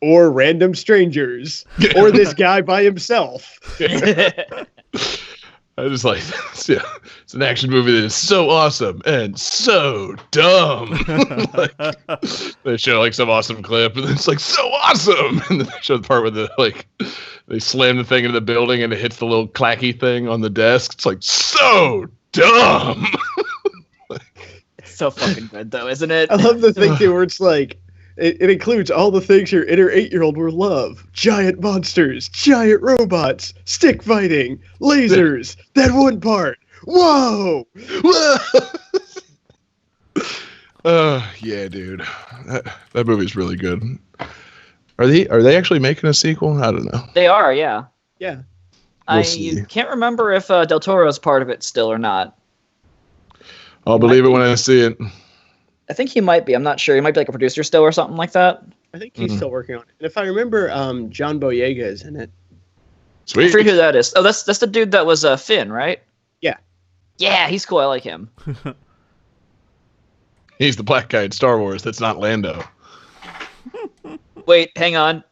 or random strangers, or this guy by himself. I just like, yeah, it's an action movie that is so awesome and so dumb. Like, they show like some awesome clip, and it's like so awesome, and then they show the part where they slam the thing into the building and it hits the little clacky thing on the desk. It's like so dumb. It's so fucking good though, isn't it? I love the thing too, where it's like it includes all the things your inner 8-year-old will love: giant monsters, giant robots, stick fighting, lasers. That one part. Whoa! Yeah, dude, that movie's really good. Are they actually making a sequel? I don't know. They are, yeah. Yeah. We'll see. Can't remember if Del Toro's part of it still or not. I'll believe it when I see it. I think he might be. I'm not sure. He might be like a producer still or something like that. I think he's still working on it. And if I remember, John Boyega is in it. Sweet. I forget who that is. Oh, that's the dude that was Finn, right? Yeah. Yeah, he's cool. I like him. He's the black guy in Star Wars. That's not Lando. Wait, hang on.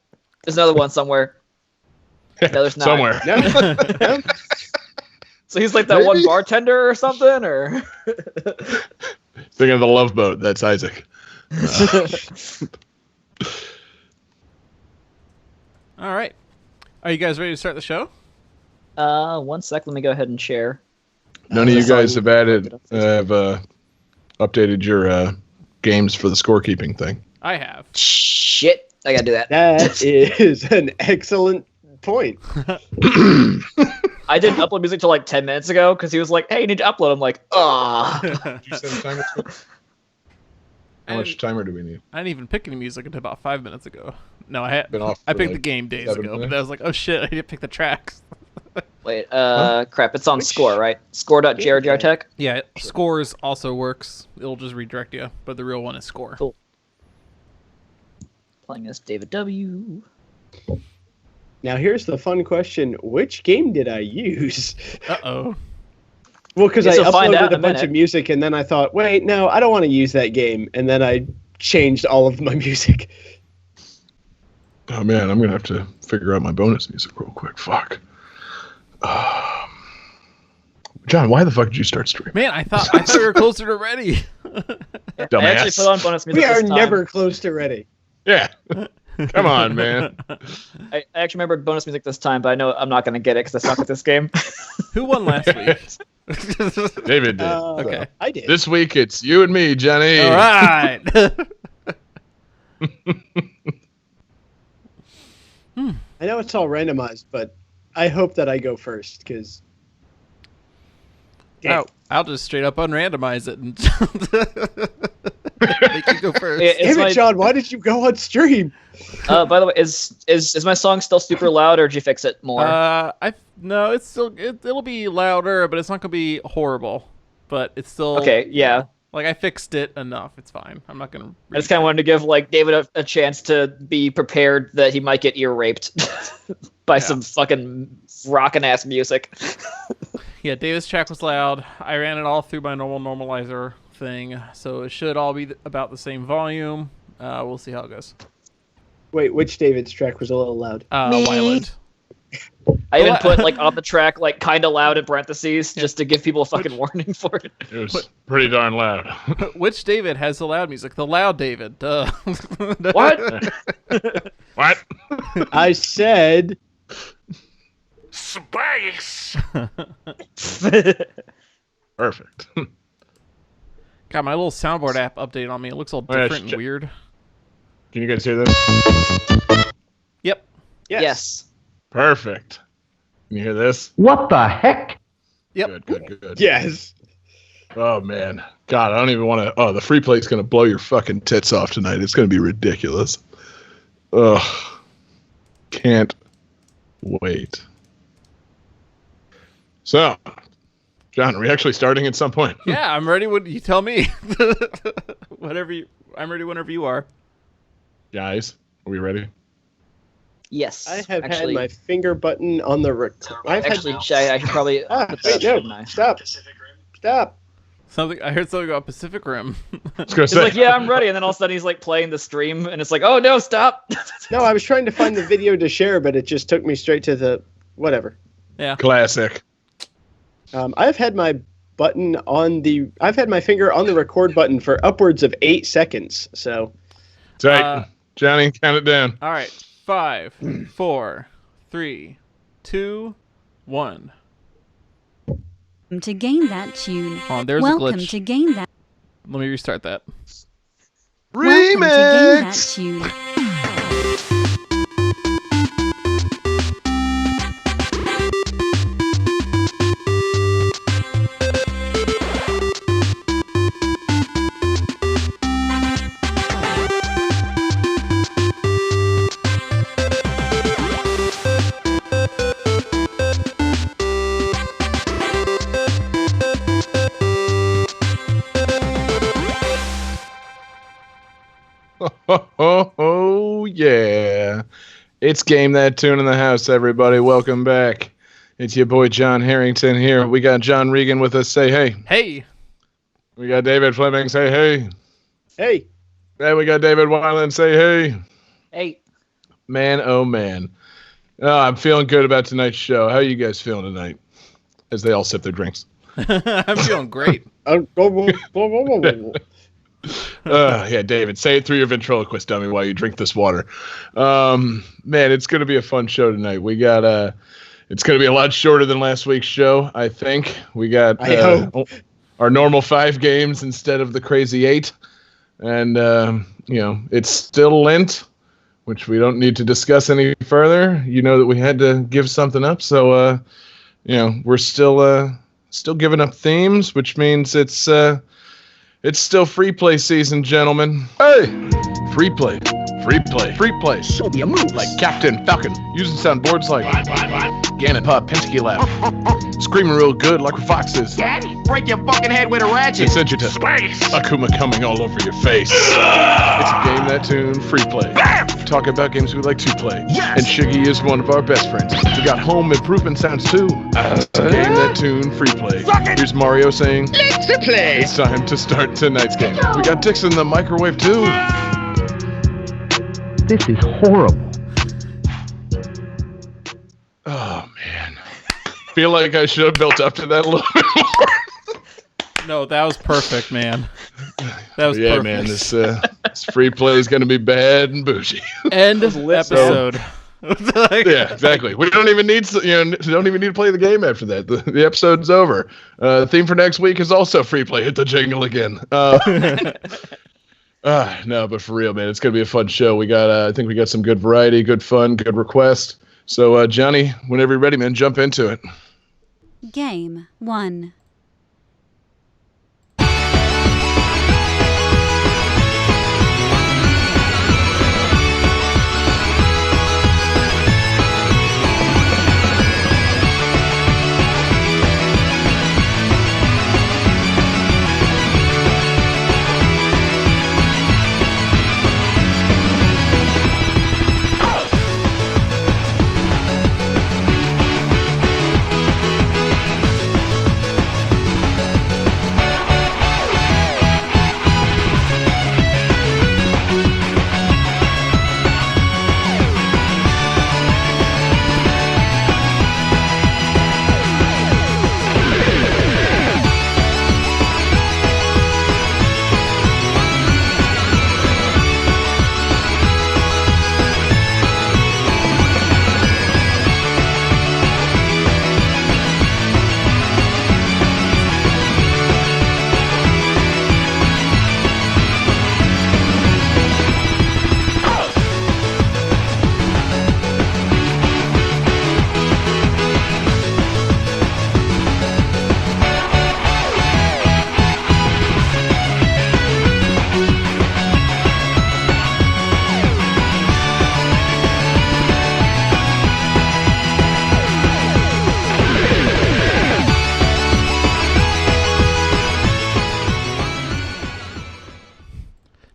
There's another one somewhere. No, there's not. Somewhere. No. So he's like that one bartender or something, or Thinking of the Love Boat. That's Isaac. All right. Are you guys ready to start the show? 1 sec. Let me go ahead and share. None of you guys have updated your games for the scorekeeping thing. I have. Shit, I gotta do that. That is an excellent point. I didn't upload music till like 10 minutes ago because he was like, "Hey, you need to upload." I'm like, "Ah." Did you set a timer? How much timer do we need? I didn't even pick any music until about 5 minutes ago. No, I Been off I for picked like the game days 7 ago, minutes? but I was like, oh shit, I didn't pick the tracks. Wait, crap. It's on Score, right? Score.grgrtech. Yeah, Scores also works. It'll just redirect you, but the real one is Score. Cool. Playing as David W. Now here's the fun question: which game did I use? Uh-oh. Well, because Guess I you'll find out uploaded in a a bunch minute. of music, and then I thought, wait, no, I don't want to use that game, and then I changed all of my music. Oh man, I'm gonna have to figure out my bonus music real quick. Fuck. John, why the fuck did you start streaming? Man, I thought we were closer to ready. I Dumbass. actually put on bonus music We are this time. never close to ready. Yeah. Come on, man. I actually remembered bonus music this time, but I know I'm not going to get it because I suck at this game. Who won last week? David did. Okay. I did. This week it's you and me, Jenny. All right. I know it's all randomized, but I hope that I go first, because... I'll just straight up unrandomize it and make you go first. Damn it, John, why did you go on stream? By the way, is my song still super loud, or did you fix it more? No, it's still it'll be louder, but it's not gonna be horrible. But it's still Okay, yeah. Like, I fixed it enough. It's fine. I'm not gonna. I just kind of wanted to give like David a chance to be prepared that he might get ear raped by some fucking rockin' ass music. Yeah, David's track was loud. I ran it all through my normal normalizer thing, so it should all be about the same volume. We'll see how it goes. Wait, which David's track was a little loud? Wyland. I even put like on the track like kind of loud in parentheses just to give people a fucking warning for it. It was pretty darn loud. Which David has the loud music? The loud David. Duh. What? What? I said... Space. Perfect. Got my little soundboard app updated on me. It looks all Oh, yeah, different and weird. Can you guys hear this? Yep. Yes. Perfect. Can you hear this? What the heck? Yep. Good. Yes. Oh, man. God, I don't even want to... Oh, the free play's going to blow your fucking tits off tonight. It's going to be ridiculous. Ugh. Can't wait. So, John, are we actually starting at some point? Yeah, I'm ready when you tell me. I'm ready whenever you are. Guys, are we ready? Yes. I have actually, had my finger button on the... Actually, I should probably... put that, wait, shouldn't no. I? Stop. I heard something about Pacific Rim. He's like, yeah, I'm ready. And then all of a sudden he's like playing the stream and it's like, oh no, stop. No, I was trying to find the video to share, but it just took me straight to the whatever. Yeah. Classic. I've had my finger on the record button for upwards of 8 seconds. So, Tight. Johnny, count it down. All right. 5, 4, 3, 2, 1. To gain that tune. Oh, there's a Welcome glitch. to gain that. Let me restart that. Welcome to gain that Remix! tune. Oh, yeah. It's Game That Tune in the house, everybody. Welcome back. It's your boy John Harrington here. We got John Regan with us. Say hey. Hey. We got David Fleming. Say hey. hey, And we got David Weiland. Say hey. Hey. Man, oh man. I'm feeling good about tonight's show. How are you guys feeling tonight? As they all sip their drinks. I'm feeling great. Yeah, David, say it through your ventriloquist dummy while you drink this water. Man, it's going to be a fun show tonight. We got it's going to be a lot shorter than last week's show, I think. We got I hope. our normal 5 games instead of the crazy 8. And, it's still Lent, which we don't need to discuss any further. You know that we had to give something up. So, we're still giving up themes, which means it's still Freeplay season, gentlemen. Hey! Freeplay. Show me a move. Like Captain Falcon. Using soundboards like Ganon Pop, Penske Laugh. Screaming real good like we're foxes. Daddy, break your fucking head with a ratchet. And send you to space. Akuma coming all over your face. It's a Game That Tune Freeplay. Talk about games we like to play. Yes. And Shiggy is one of our best friends. We got home improvement sounds too. It's a Game That Tune Freeplay. Here's Mario saying, Let's play. it's time to start tonight's game. We got Dixon in the microwave too. This is horrible. Oh man. Feel like I should have built up to that a little bit more. No, that was perfect, man. That was Yeah, perfect. man, this free play is gonna be bad and bougie. End episode. Yeah, exactly. We don't even need to play the game after that. The episode's over. The theme for next week is also free play. Hit the jingle again. No, but for real, man, it's gonna be a fun show. We got, I think we got some good variety, good fun, good requests. So, Johnny, whenever you're ready, man, jump into it. Game 1.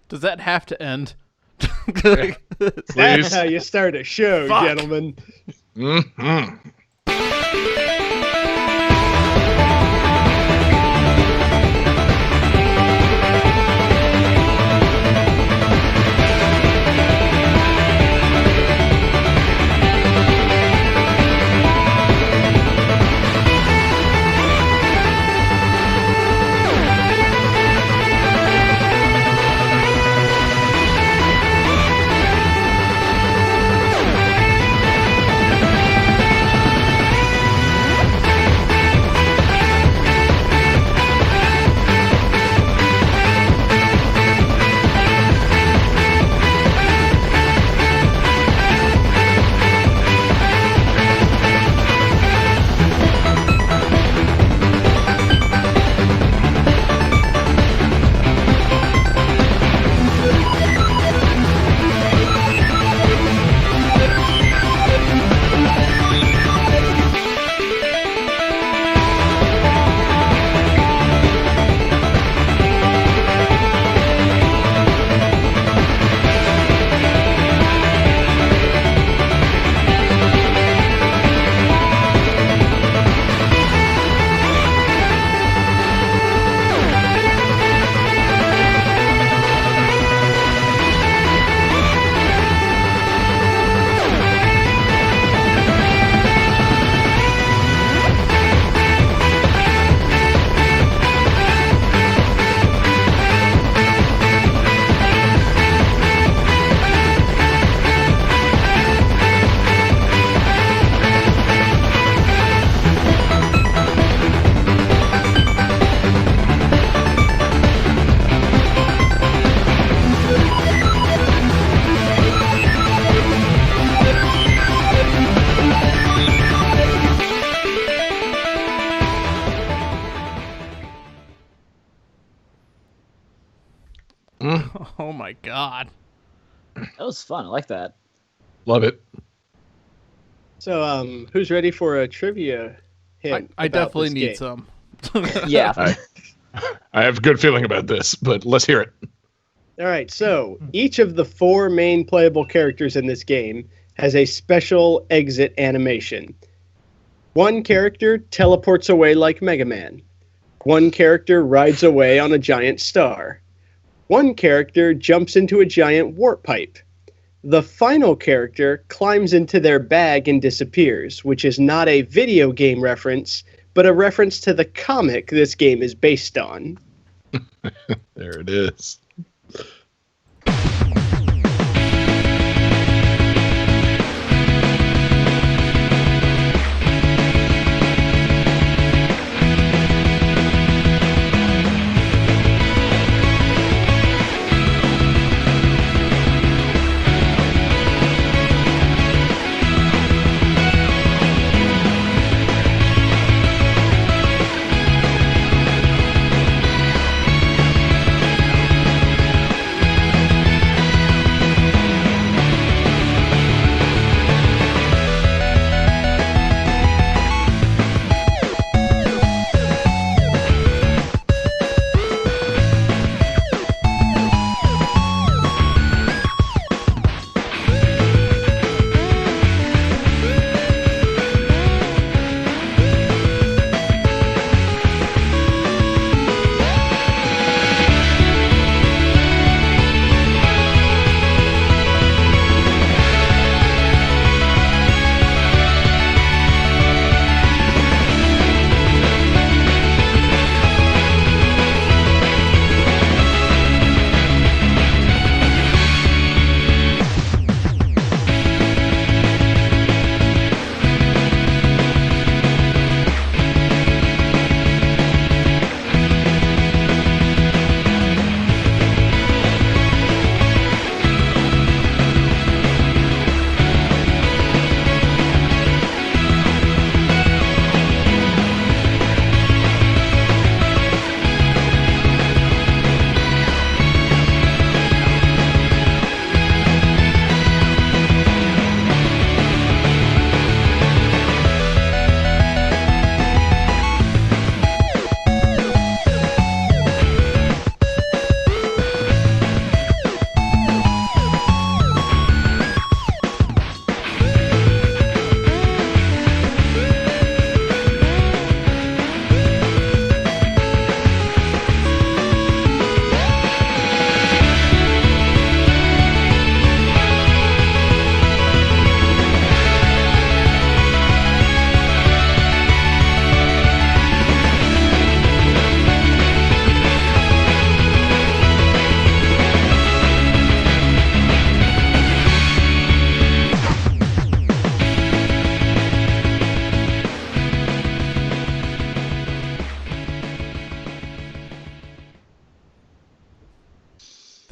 Does that have to end? Please. That's how you start a show, Fuck. gentlemen. Oh my god. That was fun. I like that. Love it. So, who's ready for a trivia hint? I about definitely this need game? some. Yeah. I have a good feeling about this, but let's hear it. All right, so each of the 4 main playable characters in this game has a special exit animation. One character teleports away like Mega Man. One character rides away on a giant star. One character jumps into a giant warp pipe. The final character climbs into their bag and disappears, which is not a video game reference, but a reference to the comic this game is based on. There it is.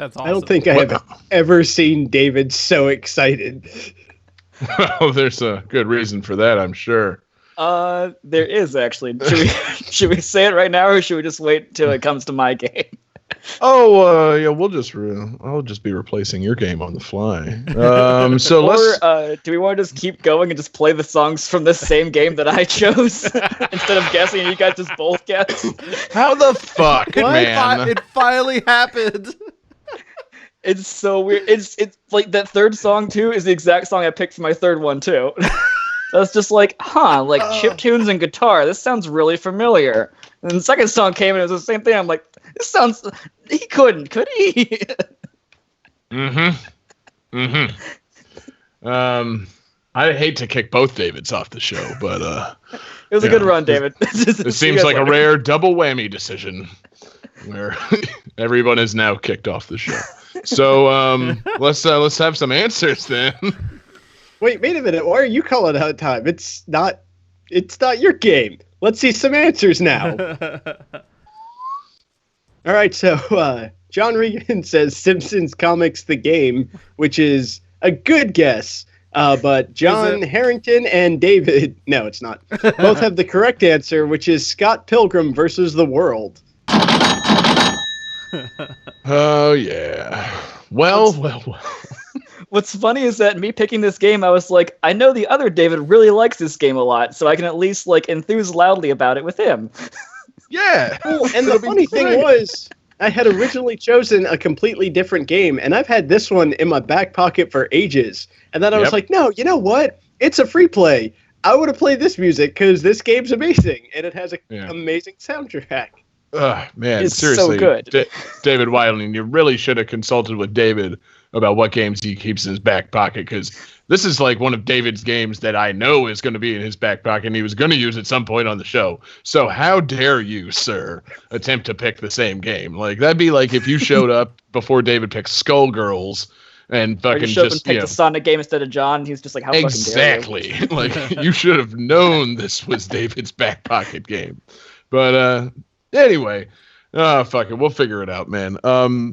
That's awesome. I don't think I have ever seen David so excited. Oh, there's a good reason for that, I'm sure. There is actually. Should we say it right now, or should we just wait till it comes to my game? Oh, yeah, I'll just be replacing your game on the fly. So let's. Do we want to just keep going and just play the songs from this same game that I chose instead of guessing? And you guys just both guess. How the fuck, man? It finally happened. It's so weird. It's like that third song too is the exact song I picked for my third one too. So it's just like, like chiptunes and guitar. This sounds really familiar. And the second song came and it was the same thing. I'm like, this sounds. He couldn't, could he? I hate to kick both Davids off the show, but it was a good run, David. It seems like a rare double whammy decision where everyone is now kicked off the show. So let's have some answers then. Wait a minute. Why are you calling out time? It's not your game. Let's see some answers now. All right, so John Regan says Simpsons Comics the Game, which is a good guess. But John Harrington and David, no, it's not. Both have the correct answer, which is Scott Pilgrim versus the World. Oh yeah. Well. What's funny is that me picking this game, I was like, I know the other David really likes this game a lot, so I can at least like enthuse loudly about it with him. Yeah. Well, and the It'll be funny thing great. was, I had originally chosen a completely different game, and I've had this one in my back pocket for ages. And then I was Yep. like, no, you know what? It's a free play. I would have played this music because this game's amazing, and it has an Yeah. amazing soundtrack. Man, It's seriously, so good. David Wilding, you really should have consulted with David about what games he keeps in his back pocket, because this is like one of David's games that I know is going to be in his back pocket, and he was going to use at some point on the show. So how dare you, sir, attempt to pick the same game? Like, that'd be like if you showed up before David picked Skullgirls and Or fucking you show up and just, pick the Sonic game instead of John, and he's just like, how fucking dare you? exactly. Like, you should have known this was David's back pocket game. But anyway, fuck it, we'll figure it out, man.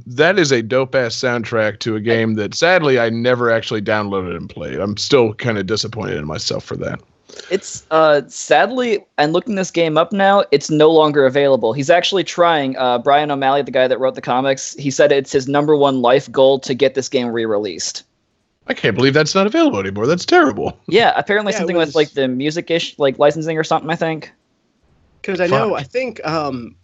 That is a dope ass soundtrack to a game that sadly I never actually downloaded and played. I'm still kind of disappointed in myself for that. It's sadly, and looking this game up now, it's no longer available. He's actually trying. Brian O'Malley, the guy that wrote the comics, he said it's his #1 life goal to get this game re-released. I can't believe that's not available anymore. That's terrible. Yeah, apparently Yeah, it something was- with like the music-ish, like licensing or something, I think. Because I think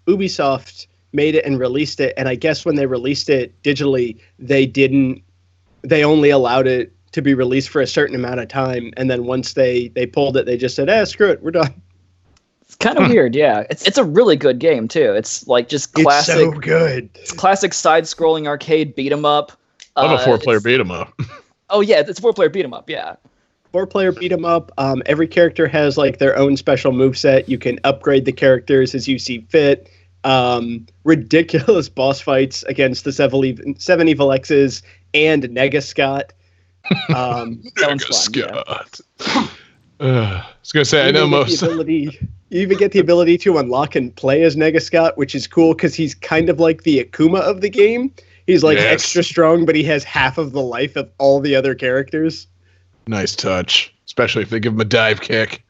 Ubisoft made it and released it, and I guess when they released it digitally, they only allowed it to be released for a certain amount of time, and then once they pulled it, they just said, screw it, we're done. It's kind of weird, yeah. It's a really good game too. It's like just classic, It's so good. classic side-scrolling arcade beat 'em up. I'm a 4-player it's- beat 'em up. Oh yeah, it's a 4-player beat 'em up. Yeah. 4-player beat 'em up. Every character has like their own special moveset. You can upgrade the characters as you see fit. Ridiculous boss fights against the seven evil X's and Nega Scott. That one's fun, yeah. Scott. I was gonna say I know most. You even get the ability to unlock and play as Nega Scott, which is cool because he's kind of like the Akuma of the game. He's like Yes. extra strong, but he has half of the life of all the other characters. Nice touch, especially if they give him a dive kick.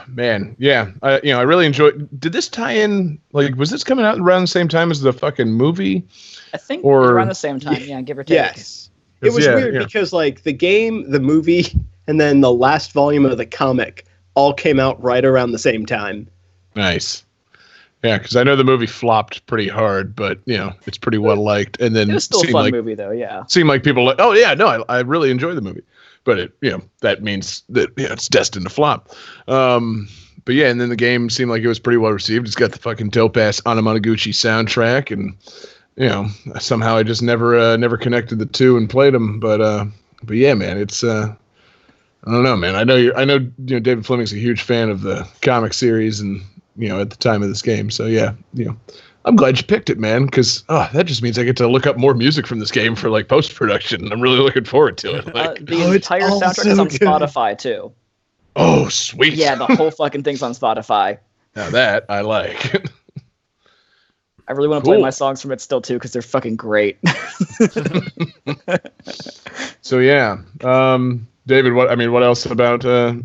Man, yeah, I really enjoyed. Did this tie in? Like, was this coming out around the same time as the fucking movie? I think Or- around the same time, yeah, give or take. Yes. It was Yeah, weird yeah. because like the game, the movie, and then the last volume of the comic all came out right around the same time. Nice. Yeah, because I know the movie flopped pretty hard, but it's pretty well liked. And then It was still a seemed fun like movie though, yeah. seemed like people like, oh yeah, no, I really enjoy the movie, but it that means that it's destined to flop. But yeah, and then the game seemed like it was pretty well received. It's got the fucking dope ass Anamanaguchi soundtrack, and somehow I just never connected the two and played them. But yeah, man, it's I don't know, man. I know David Fleming's a huge fan of the comic series, and at the time of this game. So yeah, I'm glad you picked it, man, because that just means I get to look up more music from this game for like post production. I'm really looking forward to it. Like, The it's entire all soundtrack so is on good. Spotify too. oh, sweet. Yeah, the whole fucking thing's on Spotify. Now that I like. I really want to play Cool. my songs from it still too because they're fucking great. So yeah, David, what else about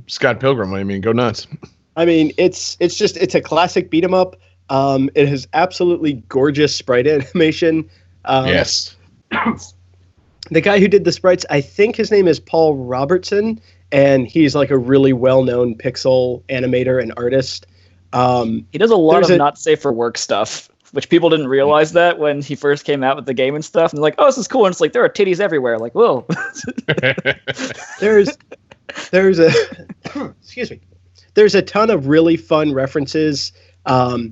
Scott Pilgrim? I mean, go nuts. I mean, it's a classic beat 'em up. It has absolutely gorgeous sprite animation. Yes. The guy who did the sprites, I think his name is Paul Robertson, and he's like a really well-known pixel animator and artist. He does a lot There's of a- not safe for work stuff, which people didn't realize that when he first came out with the game and stuff. And they're like, oh, this is cool. And it's like, there are titties everywhere. Like, whoa. There's a excuse me. There's a ton of really fun references to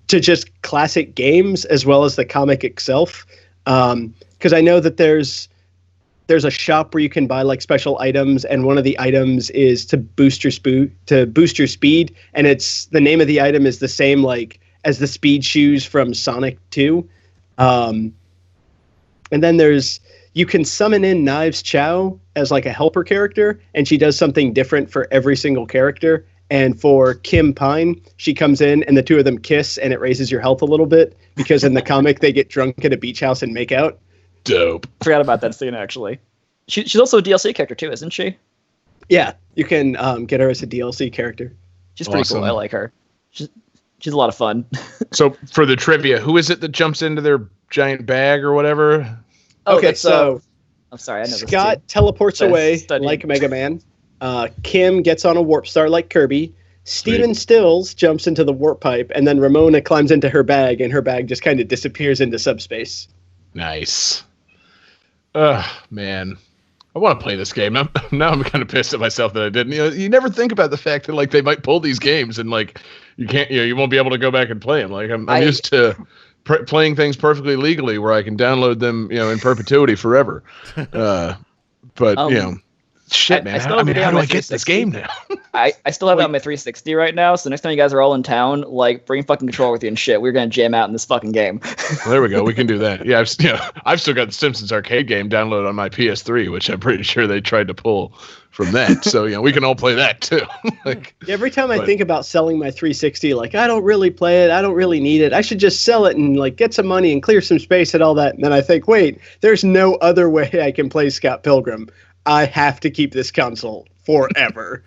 just classic games as well as the comic itself. Because I know that there's a shop where you can buy like special items, and one of the items is to boost your speed, and it's the name of the item is the same like as the speed shoes from Sonic 2. And then you can summon in Knives Chow as like a helper character, and she does something different for every single character. And for Kim Pine, she comes in and the two of them kiss, and it raises your health a little bit because in the comic they get drunk at a beach house and make out. Dope. Forgot about that scene, actually. She's also a DLC character, too, isn't she? Yeah, you can get her as a DLC character. She's pretty Awesome. cool. I like her. She's a lot of fun. So for the trivia, who is it that jumps into their giant bag or whatever? Okay, that's, so I'm sorry, I know Scott this teleports Sorry, away studying. like Mega Man. Kim gets on a warp star like Kirby. Steven Stills jumps into the warp pipe, and then Ramona climbs into her bag, and her bag just kind of disappears into subspace. Nice. Man. I want to play this game. Now I'm kind of pissed at myself that I didn't. You never think about the fact that like they might pull these games and like you can't, you won't be able to go back and play them. Like I'm used to playing things perfectly legally where I can download them, in perpetuity forever. But shit, man. How do I get this game now? I still have it on my 360 right now. So next time you guys are all in town, like bring fucking controller with you and shit. We're gonna jam out in this fucking game. Well, there we go. We can do that. Yeah, I've still got the Simpsons arcade game downloaded on my PS3, which I'm pretty sure they tried to pull from that. So we can all play that too. Every time I think about selling my 360, like I don't really play it, I don't really need it. I should just sell it and like get some money and clear some space and all that. And then I think, wait, there's no other way I can play Scott Pilgrim. I have to keep this console forever.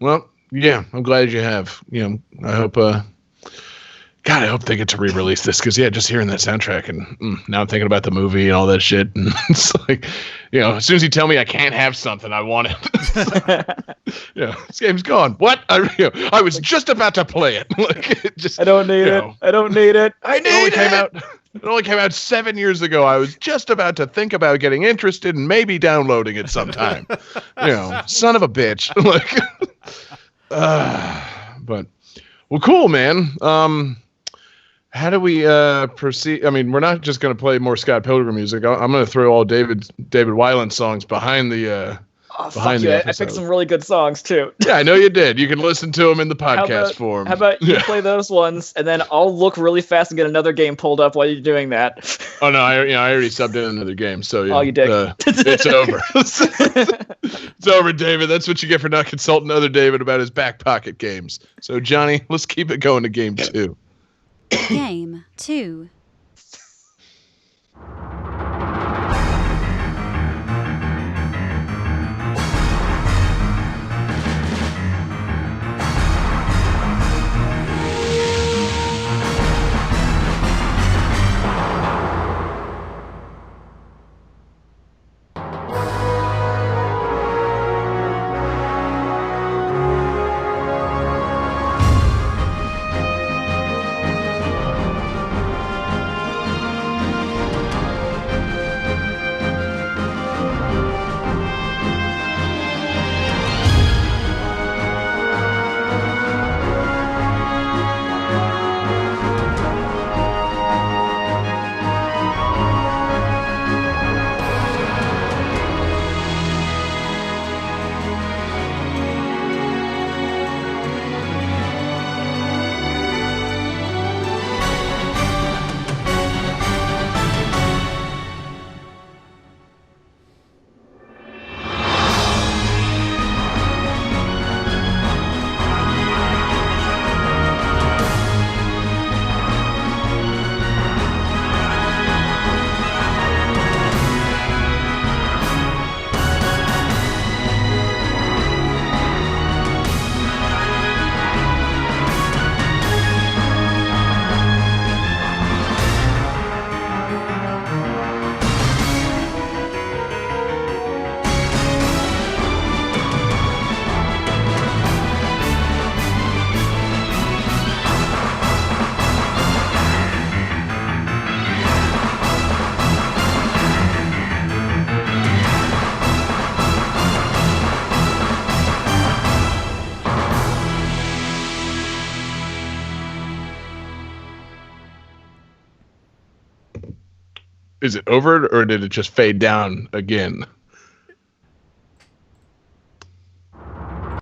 Well, yeah, I'm glad you have. I hope. God, I hope they get to re-release this because just hearing that soundtrack and now I'm thinking about the movie and all that shit. And it's like, as soon as you tell me I can't have something, I want it. This game's gone. What? I was just about to play it. I don't need it. I don't need it. I need it. It only came out 7 years ago. I was just about to think about getting interested and maybe downloading it sometime. Son of a bitch. But cool, man. How do we proceed? I mean, we're not just going to play more Scott Pilgrim music. I'm going to throw all David Weiland songs behind the behind the episode. I picked some really good songs too. Yeah, I know you did. You can listen to them in the podcast form. How about you play those ones, and then I'll look really fast and get another game pulled up while you're doing that. Oh no, I already subbed in another game, so Oh, you did. It's over. It's over, David. That's what you get for not consulting other David about his back pocket games. So Johnny, let's keep it going to game 2. Game 2. Is it over or did it just fade down again?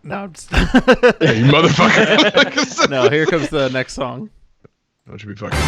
No, I'm just... Yeah, you motherfucker. No, here comes the next song. Don't you be fucking.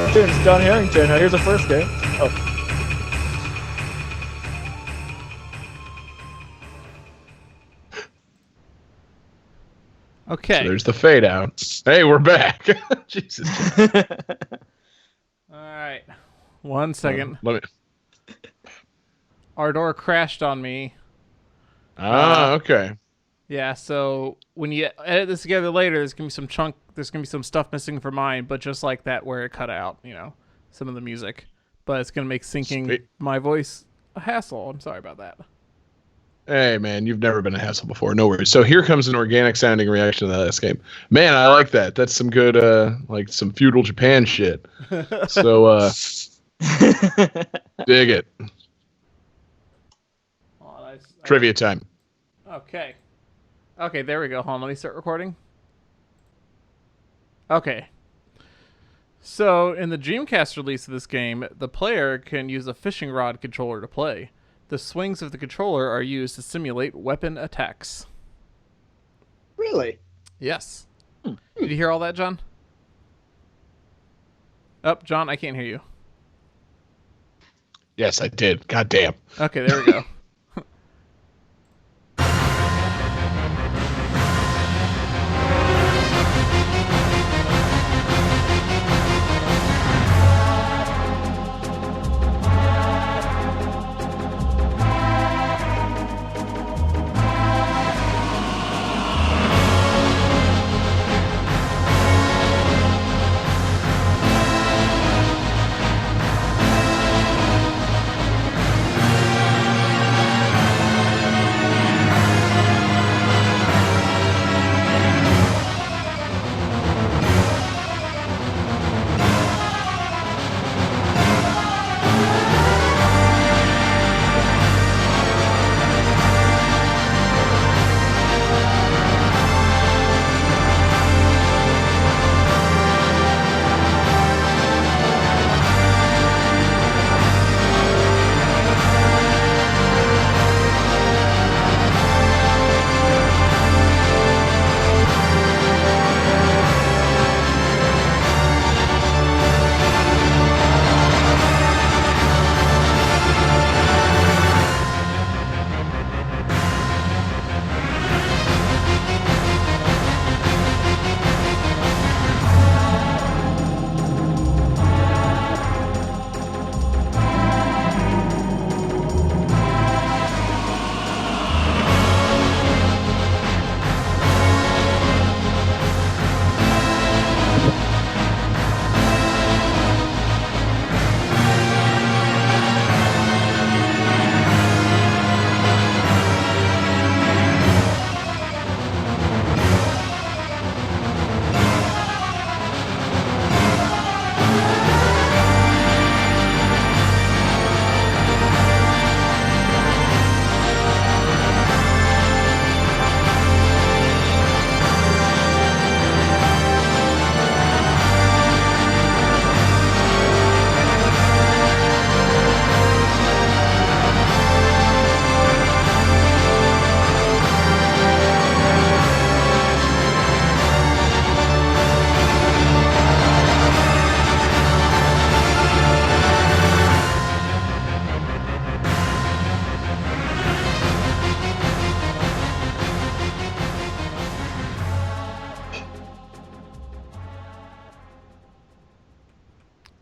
It's John Harrington. Here's the first game. Oh. Okay. So there's the fade out. Hey, we're back. Jesus. All right. 1 second. Let me. Our door crashed on me. Okay. Yeah, so when you edit this together later, there's gonna be some stuff missing from mine, but just like that where it cut out, some of the music. But it's gonna make syncing Sweet. my voice a hassle. I'm sorry about that. Hey, man, you've never been a hassle before. No worries. So here comes an organic sounding reaction to that last game. Man, I like that. That's some good, like some feudal Japan shit. So, dig it. Trivia time. Okay. Okay, there we go. Hold on, let me start recording. Okay. So, in the Dreamcast release of this game, the player can use a fishing rod controller to play. The swings of the controller are used to simulate weapon attacks. Really? Yes. Did you hear all that, John? Oh, John, I can't hear you. Yes, I did. God damn. Okay, there we go.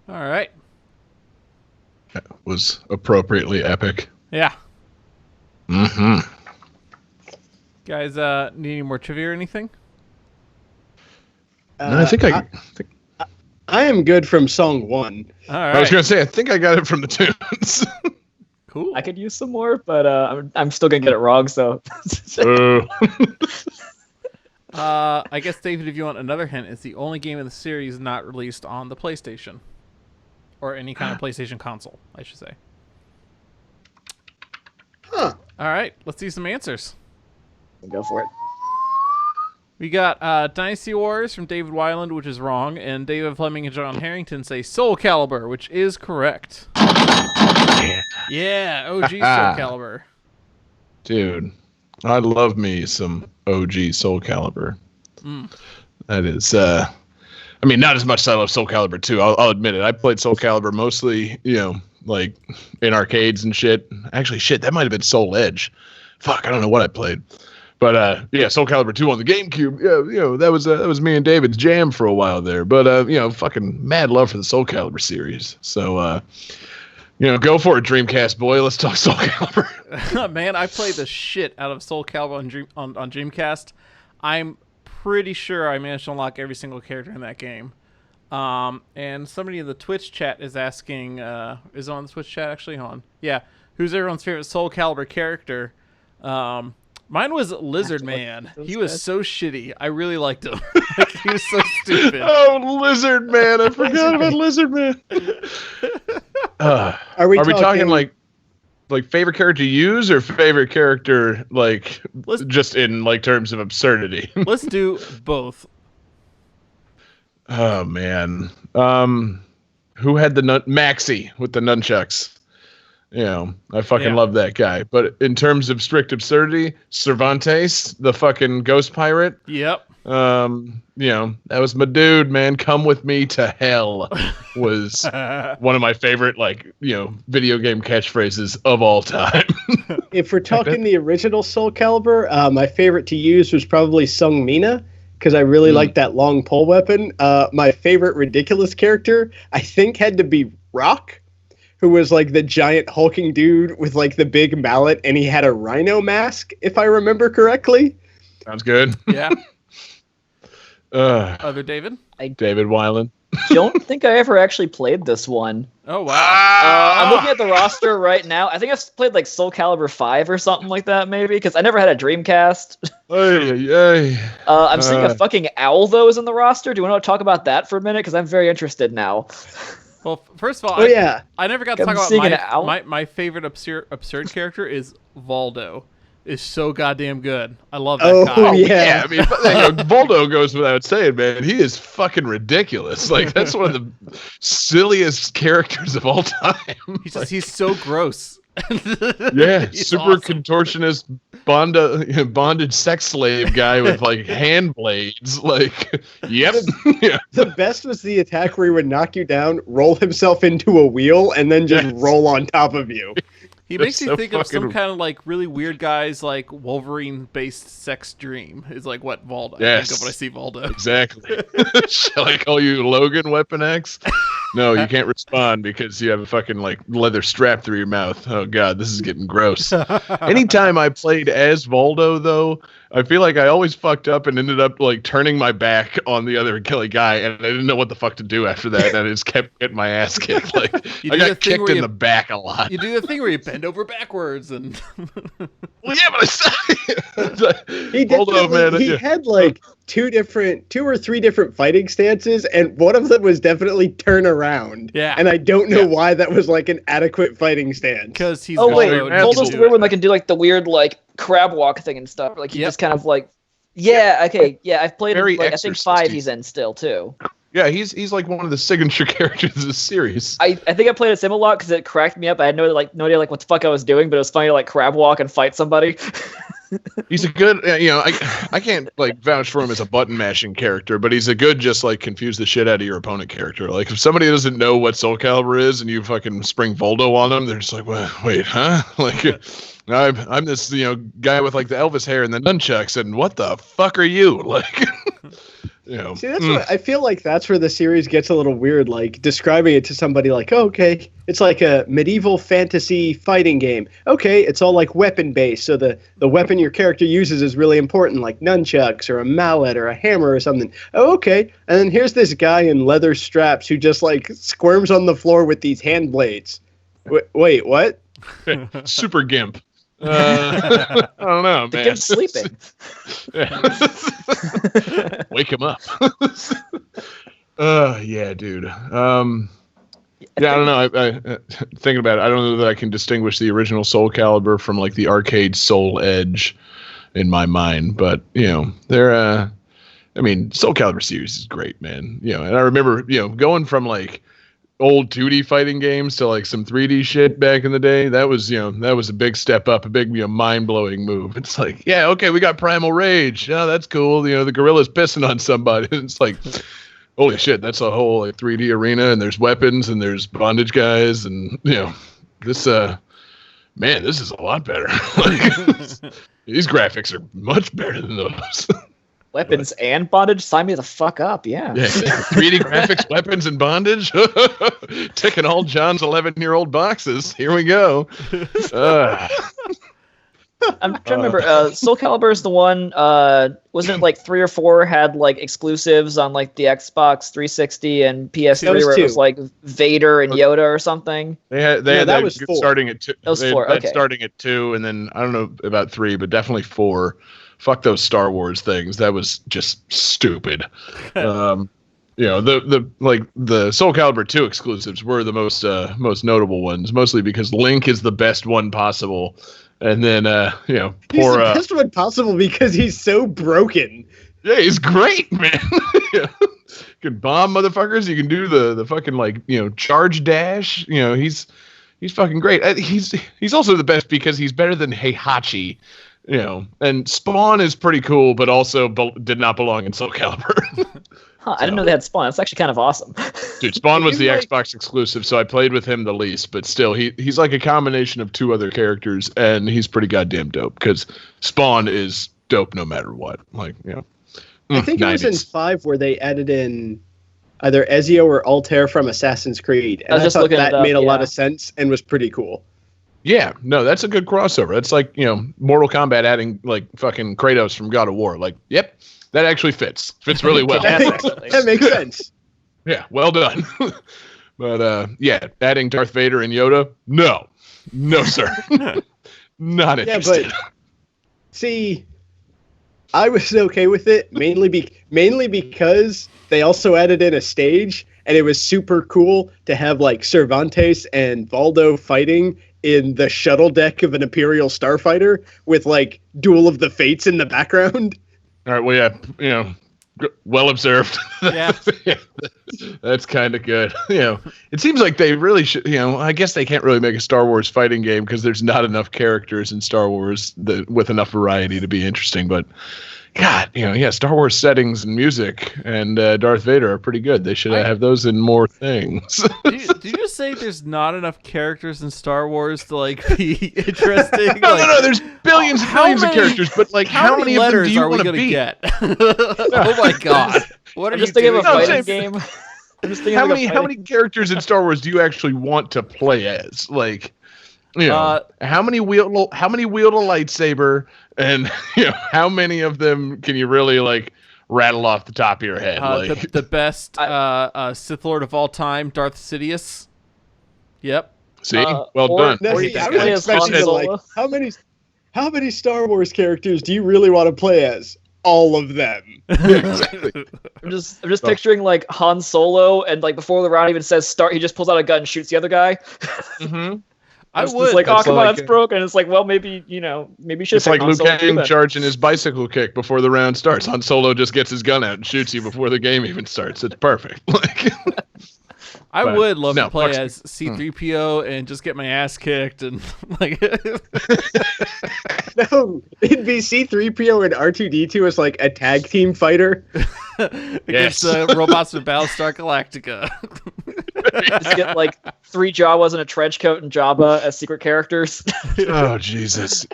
All right. That was appropriately epic. Yeah. Mm-hmm. Guys, need any more trivia or anything? No, I think I am good from song 1. All right. I was going to say, I think I got it from the tunes. Cool. I could use some more, but I'm still gonna get it wrong. So. I guess, David, if you want another hint, it's the only game in the series not released on the PlayStation. Or any kind of PlayStation console, I should say. Huh. All right, let's see some answers. Go for it. We got Dynasty Wars from David Weiland, which is wrong, and David Fleming and John Harrington say Soul Calibur, which is correct. Yeah, OG Soul Calibur. Dude, I love me some OG Soul Calibur. That is I mean, not as much as I love Soul Calibur 2. I'll admit it. I played Soul Calibur mostly, like in arcades and shit. Actually, shit, that might have been Soul Edge. Fuck, I don't know what I played. But yeah, Soul Calibur 2 on the GameCube. Yeah, that was me and David's jam for a while there. But fucking mad love for the Soul Calibur series. So go for it, Dreamcast boy. Let's talk Soul Calibur. Man, I played the shit out of Soul Calibur on Dreamcast. I'm pretty sure I managed to unlock every single character in that game. And somebody in the Twitch chat is asking, is it on the Twitch chat actually? Hold on. Yeah, who's everyone's favorite Soul Calibur character? Mine was Lizard Man. He was so shitty. I really liked him. Like, he was so stupid. Oh, Lizard Man! I forgot about Lizard Man. Are we talking like favorite character to use or favorite character just in like terms of absurdity? Let's do both. Oh man, who had the Maxi with the nunchucks? I fucking love that guy. But in terms of strict absurdity, Cervantes, the fucking ghost pirate. Yep. That was my dude, man. Come with me to hell was one of my favorite, video game catchphrases of all time. If we're talking the original Soul Calibur, my favorite to use was probably Sung Mina, because I really liked that long pole weapon. My favorite ridiculous character, I think, had to be Rock, who was like the giant hulking dude with like the big mallet, and he had a rhino mask, if I remember correctly. Sounds good. Yeah. Other David? David Weiland. Don't think I ever actually played this one. Oh, wow. I'm looking at the roster right now. I think I've played like Soul Calibur 5 or something like that, maybe, because I never had a Dreamcast. I'm seeing a fucking owl, though, is in the roster. Do you want to talk about that for a minute? Because I'm very interested now. Well, first of all, I never got to talk about my favorite absurd character is Voldo. Is so goddamn good. I love that guy. Oh, yeah. I mean, Voldo goes without saying, man. He is fucking ridiculous. Like, that's one of the silliest characters of all time. He's so gross. Yeah, super awesome. Contortionist bonded sex slave guy with like hand blades. Like, yep. The best was the attack where he would knock you down, roll himself into a wheel, and then just roll on top of you. He makes me think of some kind of like really weird guy's like Wolverine-based sex dream. Is like what Voldo. Yes. I think of when I see Voldo. Exactly. Shall I call you Logan Weapon X? No, you can't respond because you have a fucking like leather strap through your mouth. Oh god, this is getting gross. Anytime I played as Voldo, though, I feel like I always fucked up and ended up like turning my back on the other guy, and I didn't know what the fuck to do after that, and I just kept getting my ass kicked. Like I got kicked in the back a lot. You do the thing where you bend over backwards and. Well, yeah, but I said he had like two or three different fighting stances, and one of them was definitely turn around. Yeah. And I don't know why that was like an adequate fighting stance. Because he's Voldo's the weird one that can do like the weird like crab walk thing and stuff. Like he just kind of like I've played him, like, I think 5 he's in still too. Yeah, he's like one of the signature characters of the series. I think I played as him a lot because it cracked me up. I had no idea like what the fuck I was doing, but it was funny to like crab walk and fight somebody. He's a good, I can't like vouch for him as a button mashing character, but he's a good just like confuse the shit out of your opponent character. Like if somebody doesn't know what Soul Calibur is and you fucking spring Voldo on them, they're just like, wait, huh? Like I'm this guy with like the Elvis hair and the nunchucks, and what the fuck are you like? See, that's what I feel like. That's where the series gets a little weird. Like describing it to somebody, like, oh, okay, it's like a medieval fantasy fighting game. Okay, it's all like weapon based, so the weapon your character uses is really important, like nunchucks or a mallet or a hammer or something. Oh, okay, and then here's this guy in leather straps who just like squirms on the floor with these hand blades. Wait, what? Super gimp. I don't know, man. Gimp's sleeping. Wake him up. Yeah, dude. I don't know. I thinking about it, I don't know that I can distinguish the original Soul Calibur from like the arcade Soul Edge in my mind, but they're Soul Calibur series is great, man. And I remember going from like old 2D fighting games to like some 3D shit back in the day. That was a big step up, a big mind-blowing move. It's like, yeah, okay, we got Primal Rage. Yeah, that's cool. The gorilla's pissing on somebody. It's like, holy shit, that's a whole like 3D arena, and there's weapons, and there's bondage guys, and this man, this is a lot better. These graphics are much better than those. Weapons and bondage? Sign me the fuck up, yeah. 3D graphics, weapons, and bondage. Ticking all John's 11-year-old boxes. Here we go. I'm trying to remember. Soul Calibur is the one. Wasn't it like 3 or 4 had like exclusives on like the Xbox 360 and PS3, where it was like Vader and Yoda or something? They had that was 4. Starting at 2. That was 4. Okay. Starting at 2, and then I don't know about 3, but definitely 4. Fuck those Star Wars things. That was just stupid. The Soul Calibur 2 exclusives were the most notable ones, mostly because Link is the best one possible. And then, he's the best one possible because he's so broken. Yeah, he's great, man. You can bomb motherfuckers. You can do the fucking charge dash. He's fucking great. He's also the best because he's better than Heihachi. And Spawn is pretty cool, but also did not belong in Soul Calibur. I didn't know they had Spawn. That's actually kind of awesome. Dude, Spawn was the Xbox exclusive, so I played with him the least, but still, he's like a combination of 2 other characters, and he's pretty goddamn dope, because Spawn is dope no matter what. I think 90s. It was in 5 where they added in either Ezio or Altair from Assassin's Creed, and I thought that made a lot of sense and was pretty cool. Yeah, no, that's a good crossover. It's like, Mortal Kombat adding, like, fucking Kratos from God of War. Like, yep, that actually fits. Fits really well. That makes sense. Yeah, well done. But, adding Darth Vader and Yoda, no, sir. Not interested. Yeah, but, see, I was okay with it, mainly because they also added in a stage, and it was super cool to have, like, Cervantes and Valdo fighting in the shuttle deck of an Imperial starfighter with like Duel of the Fates in the background. All right, well, yeah, well observed. Yeah. That's kind of good. It seems like they really should, I guess they can't really make a Star Wars fighting game because there's not enough characters in Star Wars with enough variety to be interesting, but God, Star Wars settings and music and Darth Vader are pretty good. They should have those in more things. Did you just say there's not enough characters in Star Wars to like be interesting? No. There's billions and billions of characters, but like how many of them do you want to be? Get? Oh my God! What are just you thinking doing? of a fighting game? How many characters in Star Wars do you actually want to play as? Like, how many wield a lightsaber, and how many of them can you really like rattle off the top of your head? The best Sith Lord of all time, Darth Sidious. Yep. See, well done. No, see, I was expecting like how many Star Wars characters do you really want to play as? All of them. Exactly. I'm just picturing like Han Solo, and like before the round even says start, he just pulls out a gun and shoots the other guy. Mm-hmm. I would. It's like, oh, come on, that's broken. It's like, well, maybe you should. It's like Liu Kang charging his bicycle kick before the round starts. Han Solo just gets his gun out and shoots you before the game even starts. It's perfect. I would love to play as C-3PO and just get my ass kicked and like. No, it'd be C-3PO and R2-D2 as like a tag team fighter against robots with Battlestar Galactica. Just get like 3 Jawas in a trench coat and Jabba as secret characters. Oh Jesus!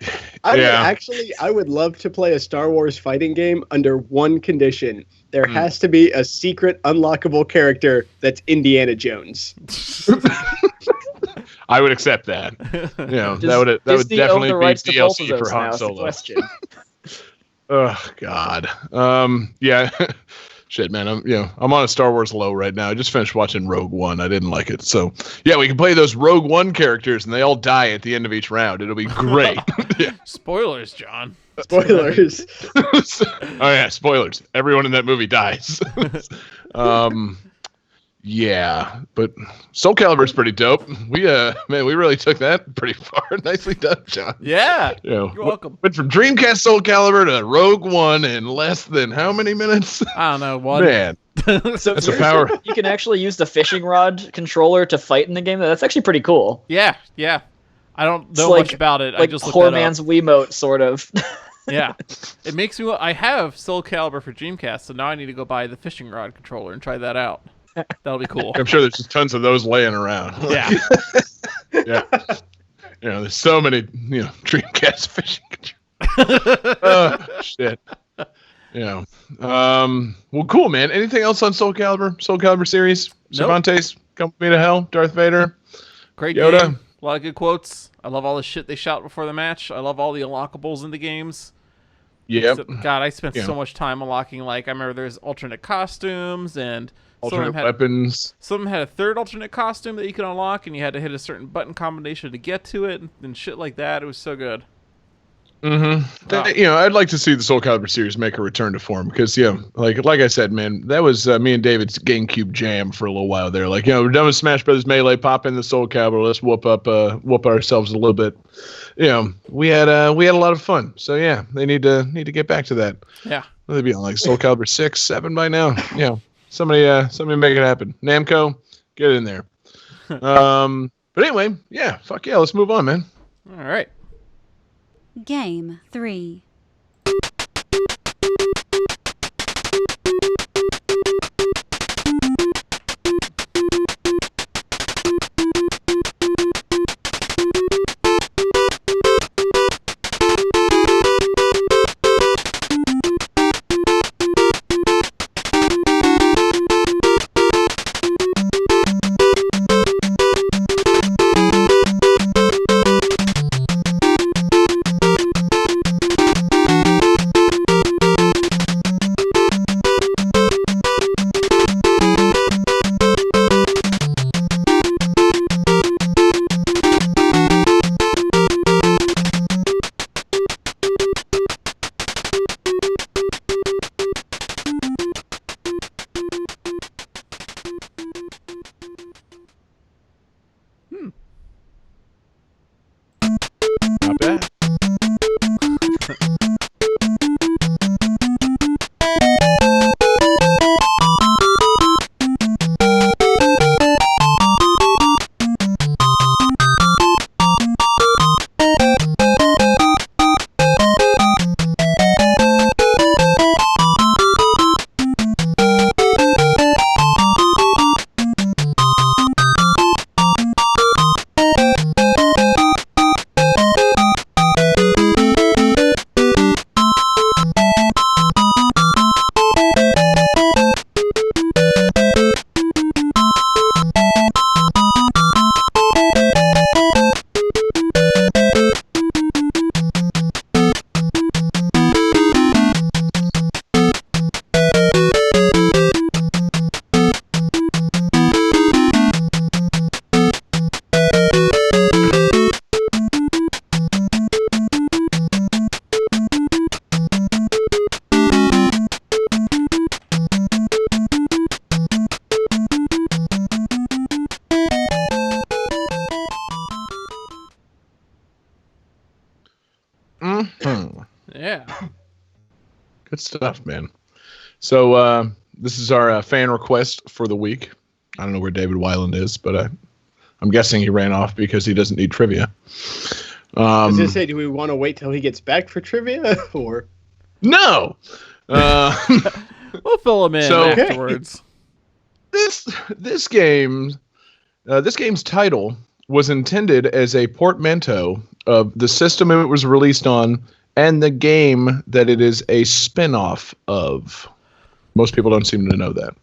I would love to play a Star Wars fighting game under one condition. There has to be a secret unlockable character that's Indiana Jones. I would accept that. That would definitely be DLC for Han Solo. Oh God. Yeah. Shit, man. I'm on a Star Wars low right now. I just finished watching Rogue One. I didn't like it. So yeah, we can play those Rogue One characters, and they all die at the end of each round. It'll be great. Yeah. Spoilers, John. Spoilers. Oh yeah, spoilers. Everyone in that movie dies. Yeah, but Soul Calibur is pretty dope. We really took that pretty far. Nicely done, John. Yeah, you're welcome. Went from Dreamcast Soul Calibur to Rogue One in less than how many minutes? I don't know. One. Man, so that's a power. You can actually use the fishing rod controller to fight in the game. That's actually pretty cool. Yeah. I don't know much about it. Like I just poor man's Wiimote, sort of. Yeah, it makes me. I have Soul Calibur for Dreamcast, so now I need to go buy the fishing rod controller and try that out. That'll be cool. I'm sure there's just tons of those laying around. Yeah. Yeah. There's so many, Dreamcast fishing controllers. Oh, shit. Well, cool, man. Anything else on Soul Calibur? Soul Calibur series? Nope. Cervantes, Come With Me to Hell, Darth Vader, Great Yoda. game. A lot of good quotes. I love all the shit they shot before the match. I love all the unlockables in the games. Yep. So, God, I spent Yeah. so much time unlocking. Like, I remember there's alternate costumes and Alternate weapons. some of them had a third alternate costume that you could unlock, and you had to hit a certain button combination to get to it, and shit like that. It was so good. Mm-hmm. I'd like to see the Soul Calibur series make a return to form because, like I said, man, that was me and David's GameCube jam for a little while there. Like, we're done with Smash Brothers Melee, pop in the Soul Calibur, let's whoop ourselves a little bit. We had a lot of fun. So yeah, they need to get back to that. Yeah. Will they be on like Soul Calibur 6, 7 by now? Somebody make it happen. Namco, get in there. But anyway, fuck yeah, let's move on, man. All right. Game 3. Not bad. Yeah. Good stuff, man. So this is our fan request for the week. I don't know where David Weiland is, but I'm guessing he ran off because he doesn't need trivia. I was gonna say, do we want to wait till he gets back for trivia, or No. We'll fill him in So- afterwards. This game's title was intended as a portmanteau of the system it was released on and the game that it is a spin-off of. Most people don't seem to know that.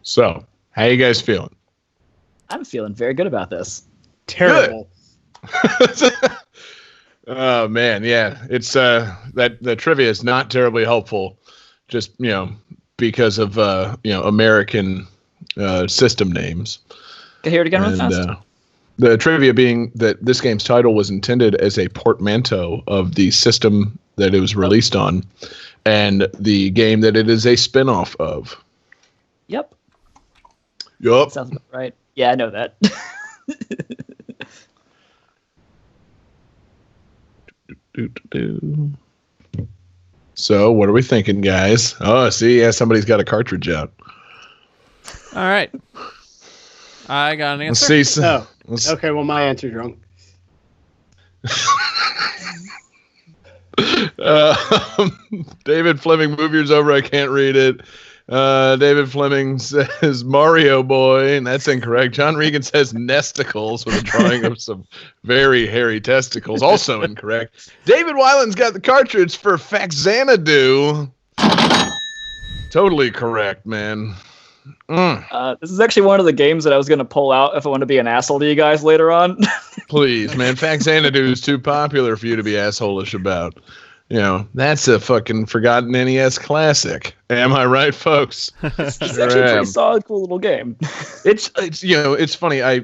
So, how you guys feeling? I'm feeling very good about this. Terrible. Oh man, yeah. It's that the trivia is not terribly helpful, just because of American system names. Can I hear it again real fast? The trivia being that this game's title was intended as a portmanteau of the system that it was released on, and the game that it is a spin-off of. Yep. Yup. Sounds about right. Yeah, I know that. So, what are we thinking, guys? Oh, see, yeah, somebody's got a cartridge out. All right. I got an answer. Let's see. Oh, okay. Well, my answer's wrong. David Fleming, move yours over. I can't read it. David Fleming says Mario Boy, and that's incorrect. John Regan says Nesticles with a drawing of some very hairy testicles, also incorrect. David Weiland's got the cartridge for Faxanadu. Totally correct, man. This is actually one of the games that I was going to pull out if I want to be an asshole to you guys later on. Please, man. Faxanadu is too popular for you to be assholish about. That's a fucking forgotten NES classic. Am I right, folks? It's actually a pretty solid, cool little game. It's funny. I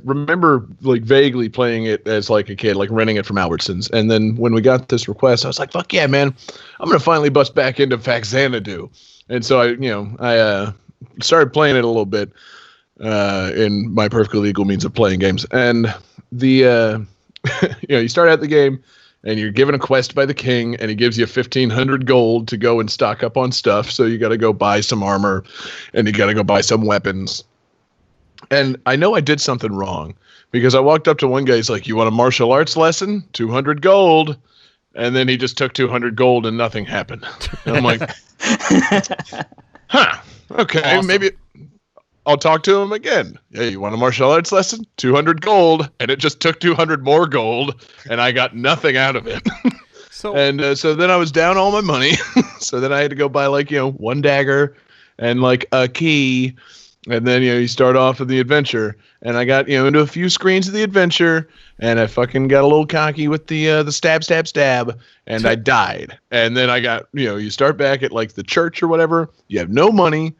remember like vaguely playing it as like a kid, like renting it from Albertsons. And then when we got this request, I was like, fuck yeah, man. I'm going to finally bust back into Faxanadu. And so I started playing it a little bit in my perfectly legal means of playing games. And the you start out the game and you're given a quest by the king, and he gives you 1,500 gold to go and stock up on stuff. So you got to go buy some armor, and you got to go buy some weapons. And I know I did something wrong because I walked up to one guy. He's like, "You want a martial arts lesson? 200 gold." And then he just took 200 gold, and nothing happened. And I'm like, "Huh? Okay, Awesome. Maybe I'll talk to him again. Yeah, you want a martial arts lesson? 200 gold." And it just took 200 more gold, and I got nothing out of it. So then I was down all my money. So then I had to go buy one dagger and like a key. And then, you start off in the adventure, and I got, into a few screens of the adventure, and I fucking got a little cocky with the stab, and I died. And then I got, you start back at like the church or whatever. You have no money,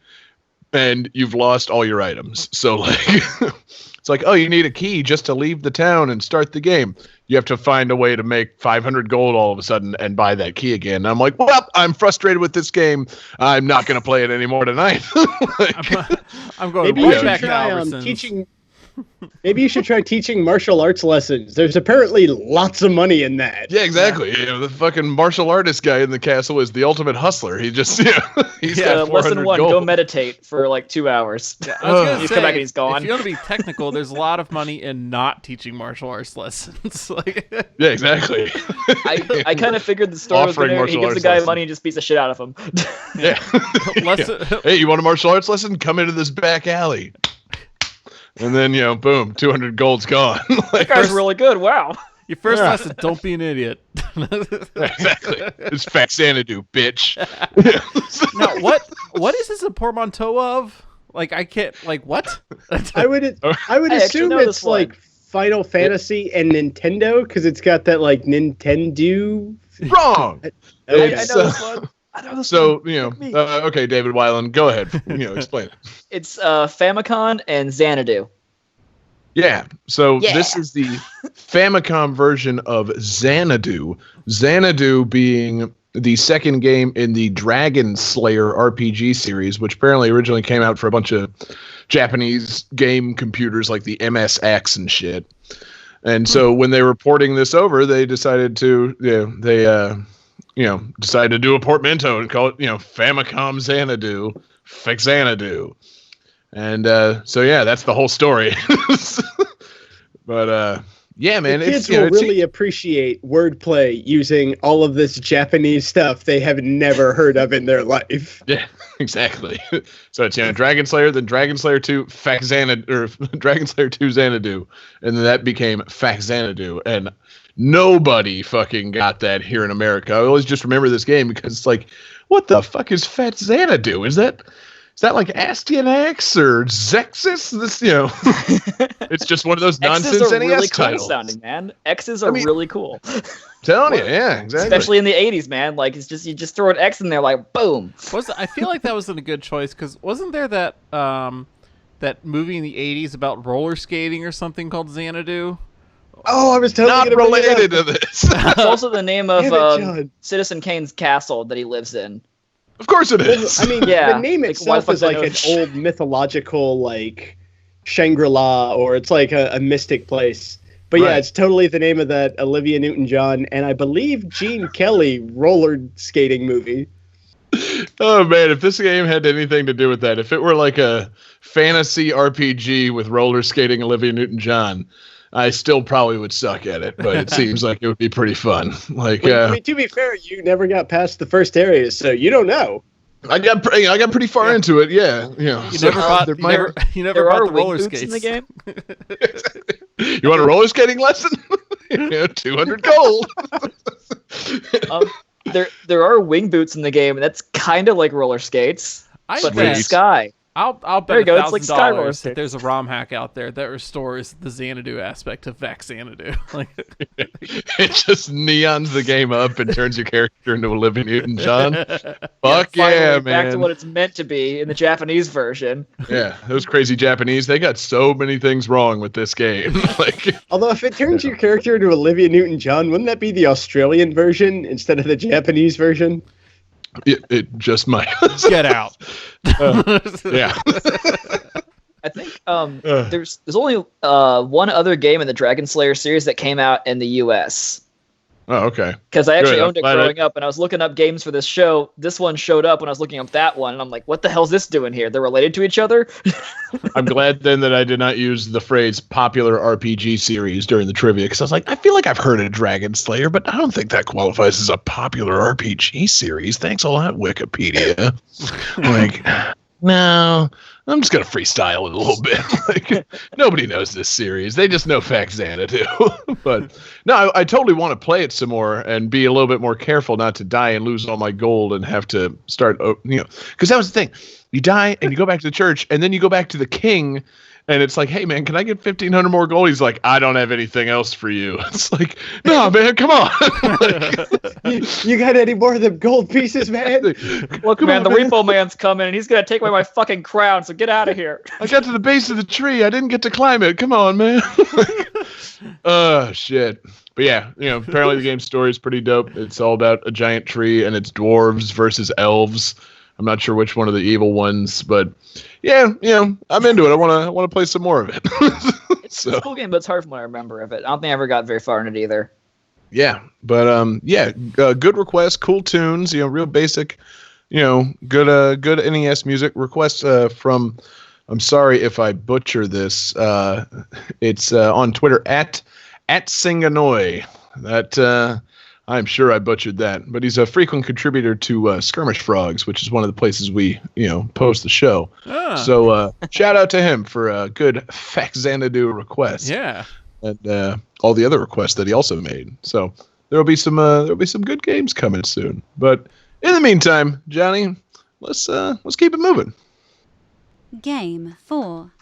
and you've lost all your items. So like, it's like, oh, you need a key just to leave the town and start the game. You have to find a way to make 500 gold all of a sudden and buy that key again. And I'm like, well, I'm frustrated with this game. I'm not going to play it anymore tonight. I'm going Maybe right you back should to try Albertsons. teaching. Maybe you should try teaching martial arts lessons. There's apparently lots of money in that. Yeah, exactly. The fucking martial artist guy in the castle is the ultimate hustler. He just, he's got 400 lesson 1, gold. go meditate for like 2 hours. Yeah, I was gonna He's say, come back and he's gone. If you want to be technical, there's a lot of money in not teaching martial arts lessons. Yeah, exactly. I kind of figured the story was Offering going to he martial gives the arts guy lesson. money and just beats the shit out of him. Yeah. Hey, you want a martial arts lesson? Come into this back alley. And then, boom, 200 gold's gone. That guy's really good. Wow. Your first lesson, don't be an idiot. Exactly. It's Faxanadu, bitch. Now, what is this a portmanteau of? Like, I can't, like, what? I would actually assume know it's this one. like Final Fantasy and Nintendo because it's got that like Nintendo. Wrong. I Okay. know this one. I know this So, one. okay, David Weiland, go ahead. Explain it. It's Famicom and Xanadu. Yeah. So Yeah. this is the Famicom version of Xanadu. Xanadu being the second game in the Dragon Slayer RPG series, which apparently originally came out for a bunch of Japanese game computers like the MSX and shit. And so when they were porting this over, they decided to, decided to do a portmanteau and call it, Famicom Xanadu, Faxanadu. And so, yeah, that's the whole story. But, yeah, man. The kids will really appreciate wordplay using all of this Japanese stuff they have never heard of in their life. Yeah, exactly. So it's Dragon Slayer, then Dragon Slayer 2 Faxanadu, or Dragon Slayer 2 Xanadu, and then that became Faxanadu, and nobody fucking got that here in America. I always just remember this game because it's like, what the fuck is Faxanadu? Is that is that like Astyanax or Zexus? This, it's just one of those nonsense X's are NES really cool titles. sounding, man. X's are really cool. Telling you, yeah, exactly. Especially in the 80s, man. Like, it's just, you just throw an X in there, like, boom. I feel like that wasn't a good choice, because wasn't there that that movie in the 80s about roller skating or something called Xanadu? Oh, I was totally Not gonna bring it related up. to this. It's also the name of Damn it, John. Citizen Kane's castle that he lives in. Of course it is. I mean, Yeah. the name Like, itself why the is fuck like I know an this old mythological, like, Shangri-La, or it's like a mystic place. But yeah, Right. it's totally the name of that Olivia Newton-John and I believe Gene Kelly roller skating movie. Oh man, if this game had anything to do with that, if it were like a fantasy RPG with roller skating Olivia Newton-John, I still probably would suck at it, but it seems like it would be pretty fun. Like, I mean, to be fair, you never got past the first area, so you don't know. I got pretty far into it. Yeah, You never bought there you might- never There bought are the roller wing boots skates in the game. You want a roller skating lesson? 200 gold. There are wing boots in the game, and that's kind of like roller skates, I but bet. for Sky. I'll There you bet go, it's like Sky roller $1,000 that skates. there's a ROM hack out there that restores the Xanadu aspect of Vax Xanadu. Like, It just neons the game up and turns your character into Olivia Newton-John. Fuck Finally, yeah, back to man. what it's meant to be in the Japanese version. Yeah, those crazy Japanese, they got so many things wrong with this game. Like, Although if it turns your character into Olivia Newton-John, wouldn't that be the Australian version instead of the Japanese version? it just might. get out. Yeah. I think there's only one other game in the Dragon Slayer series that came out in the U.S. Oh, okay. Because I actually Good, owned it I'm glad growing up, and I was looking up games for this show. This one showed up when I was looking up that one, and I'm like, what the hell's this doing here? They're related to each other? I'm glad then that I did not use the phrase popular RPG series during the trivia, because I was like, I feel like I've heard of Dragon Slayer, but I don't think that qualifies as a popular RPG series. Thanks a lot, Wikipedia. Like, no, I'm just going to freestyle it a little bit. Like, nobody knows this series. They just know Fax Xanadu. But no, I totally want to play it some more and be a little bit more careful not to die and lose all my gold and have to start, because that was the thing. You die and you go back to the church and then you go back to the king and it's like, hey man, can I get 1,500 more gold? He's like, I don't have anything else for you. It's like, no man, come on. Like, You got any more of them gold pieces, man? Look, Come man, on, the man. repo man's coming, and he's gonna take away my fucking crown. So get out of here. I got to the base of the tree. I didn't get to climb it. Come on, man. Shit. But yeah, apparently the game's story is pretty dope. It's all about a giant tree and it's dwarves versus elves. I'm not sure which one of the evil ones, but yeah, I'm into it. I want to play some more of it. It's a cool game, but it's hard from what I remember of it. I don't think I ever got very far in it either. Yeah, but good request, cool tunes, real basic, good NES music requests from. I'm sorry if I butcher this. It's on Twitter at Singanoi. That I'm sure I butchered that, but he's a frequent contributor to Skirmish Frogs, which is one of the places we post the show. Ah. So shout out to him for a good Fax Xanadu request. Yeah. And all the other requests that he also made. So there'll be some good games coming soon. But in the meantime, Johnny, let's keep it moving. Game 4.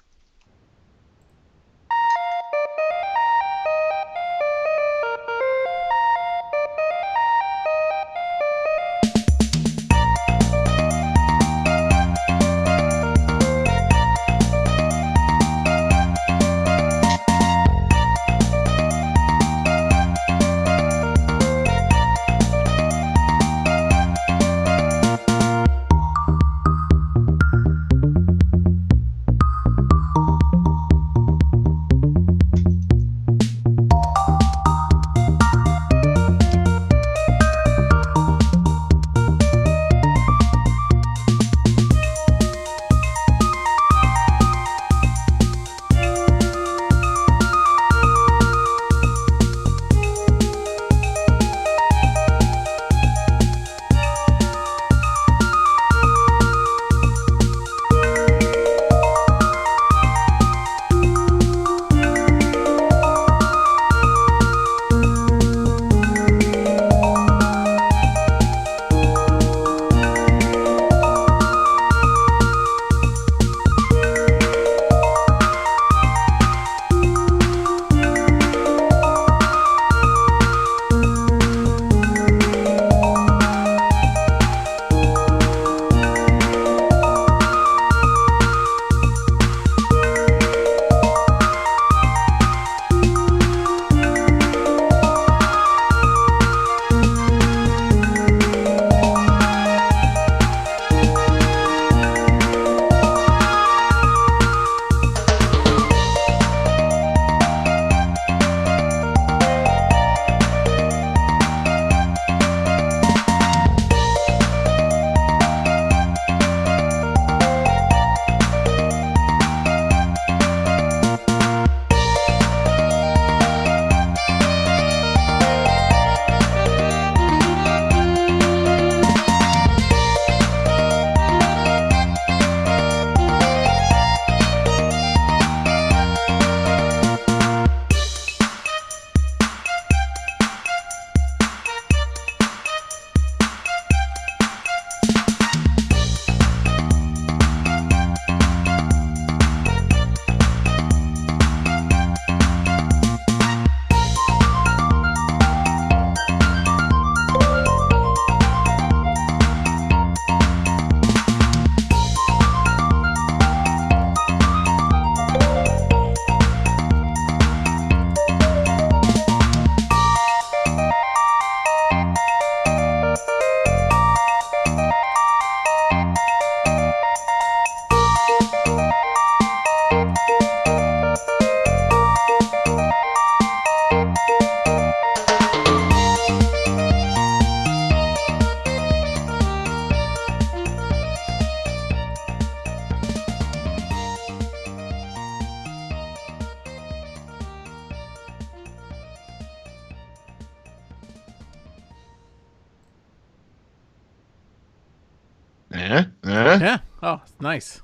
Yeah. Oh, nice.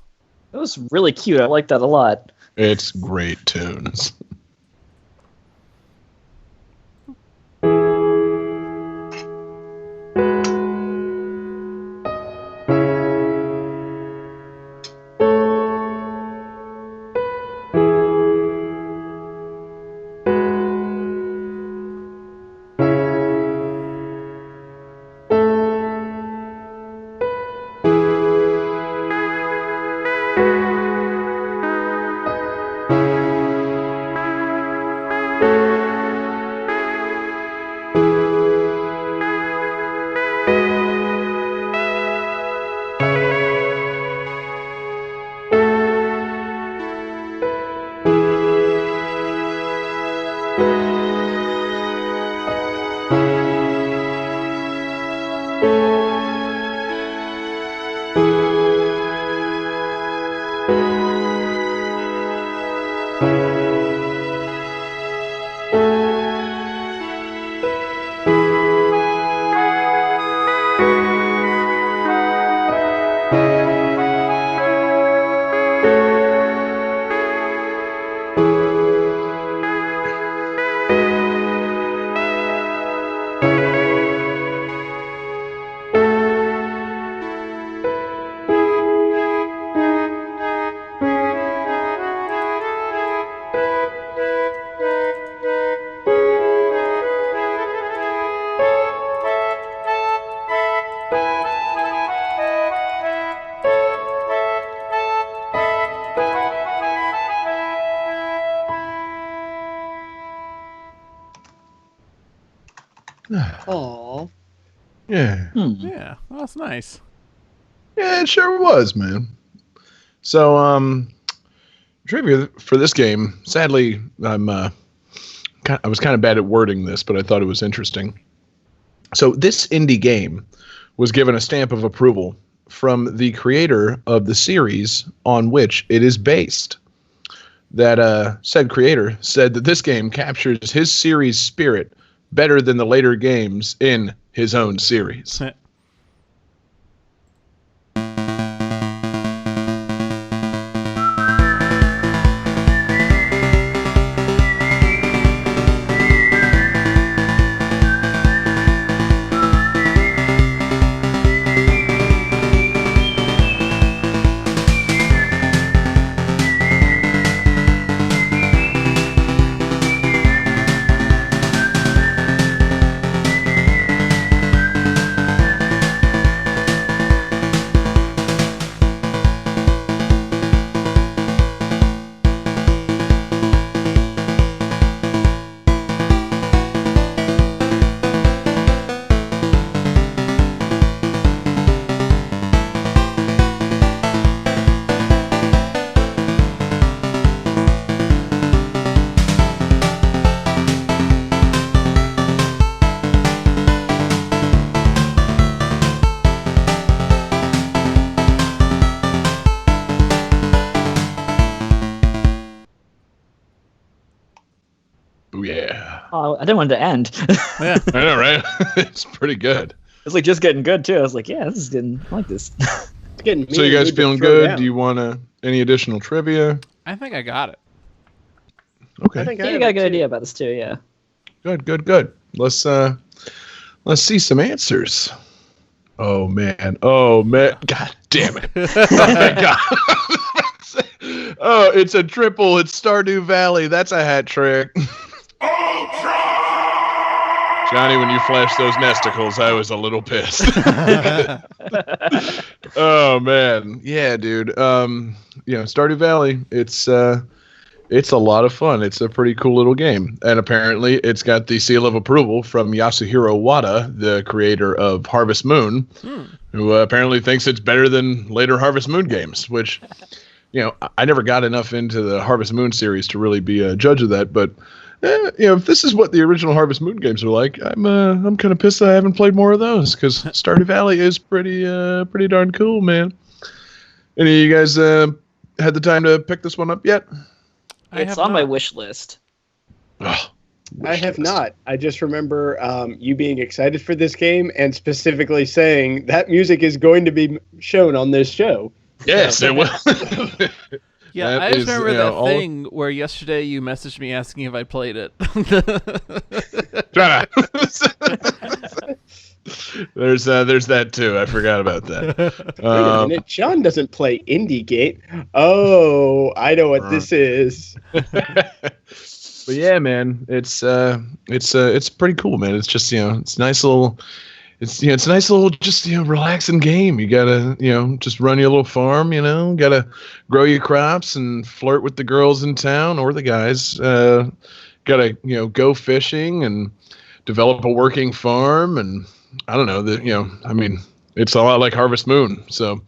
It was really cute. I like that a lot. It's great tunes. Aw. Yeah. Yeah, well, that's nice. Yeah, it sure was, man. So, trivia for this game. Sadly, I was kind of bad at wording this, but I thought it was interesting. So, this indie game was given a stamp of approval from the creator of the series on which it is based. That said creator said that this game captures his series' spirit better than the later games in his own series. Ooh, yeah. Oh, I didn't want it to end. Yeah. I know, right? It's pretty good. It's like just getting good too. I was like, yeah, this is getting. I like this. It's getting me So you to guys need to feeling throw good? down. Do you want any additional trivia? I think I got it. Okay. I think I I think have I got a it good too. idea about this too. Yeah. Good. Let's see some answers. Oh man. God damn it. Oh my god. Oh, it's a triple. It's Stardew Valley. That's a hat trick. Johnny, when you flashed those nesticles, I was a little pissed. Oh man. Yeah, dude. Stardew Valley, it's a lot of fun. It's a pretty cool little game. And apparently it's got the seal of approval from Yasuhiro Wada, the creator of Harvest Moon, who apparently thinks it's better than later Harvest Moon games, which, I never got enough into the Harvest Moon series to really be a judge of that. But, if this is what the original Harvest Moon games are like, I'm kind of pissed that I haven't played more of those, because Stardew Valley is pretty darn cool, man. Any of you guys had the time to pick this one up yet? I It's have on my not. wish list. Oh, I have not. I just remember you being excited for this game and specifically saying that music is going to be shown on this show. Yes, it will. Yeah, That I just is, remember you know, that thing where yesterday you messaged me asking if I played it. Shut up. There's that too. I forgot about that. Wait a minute, John doesn't play Indie Gate. Oh, I know what this is. But yeah, man, it's pretty cool, man. It's just, you know, it's a nice little just, you know, relaxing game. You gotta, you know, just run your little farm, you know, gotta grow your crops and flirt with the girls in town or the guys. Gotta, you know, go fishing and develop a working farm, and I don't know, you know, I mean, it's a lot like Harvest Moon, so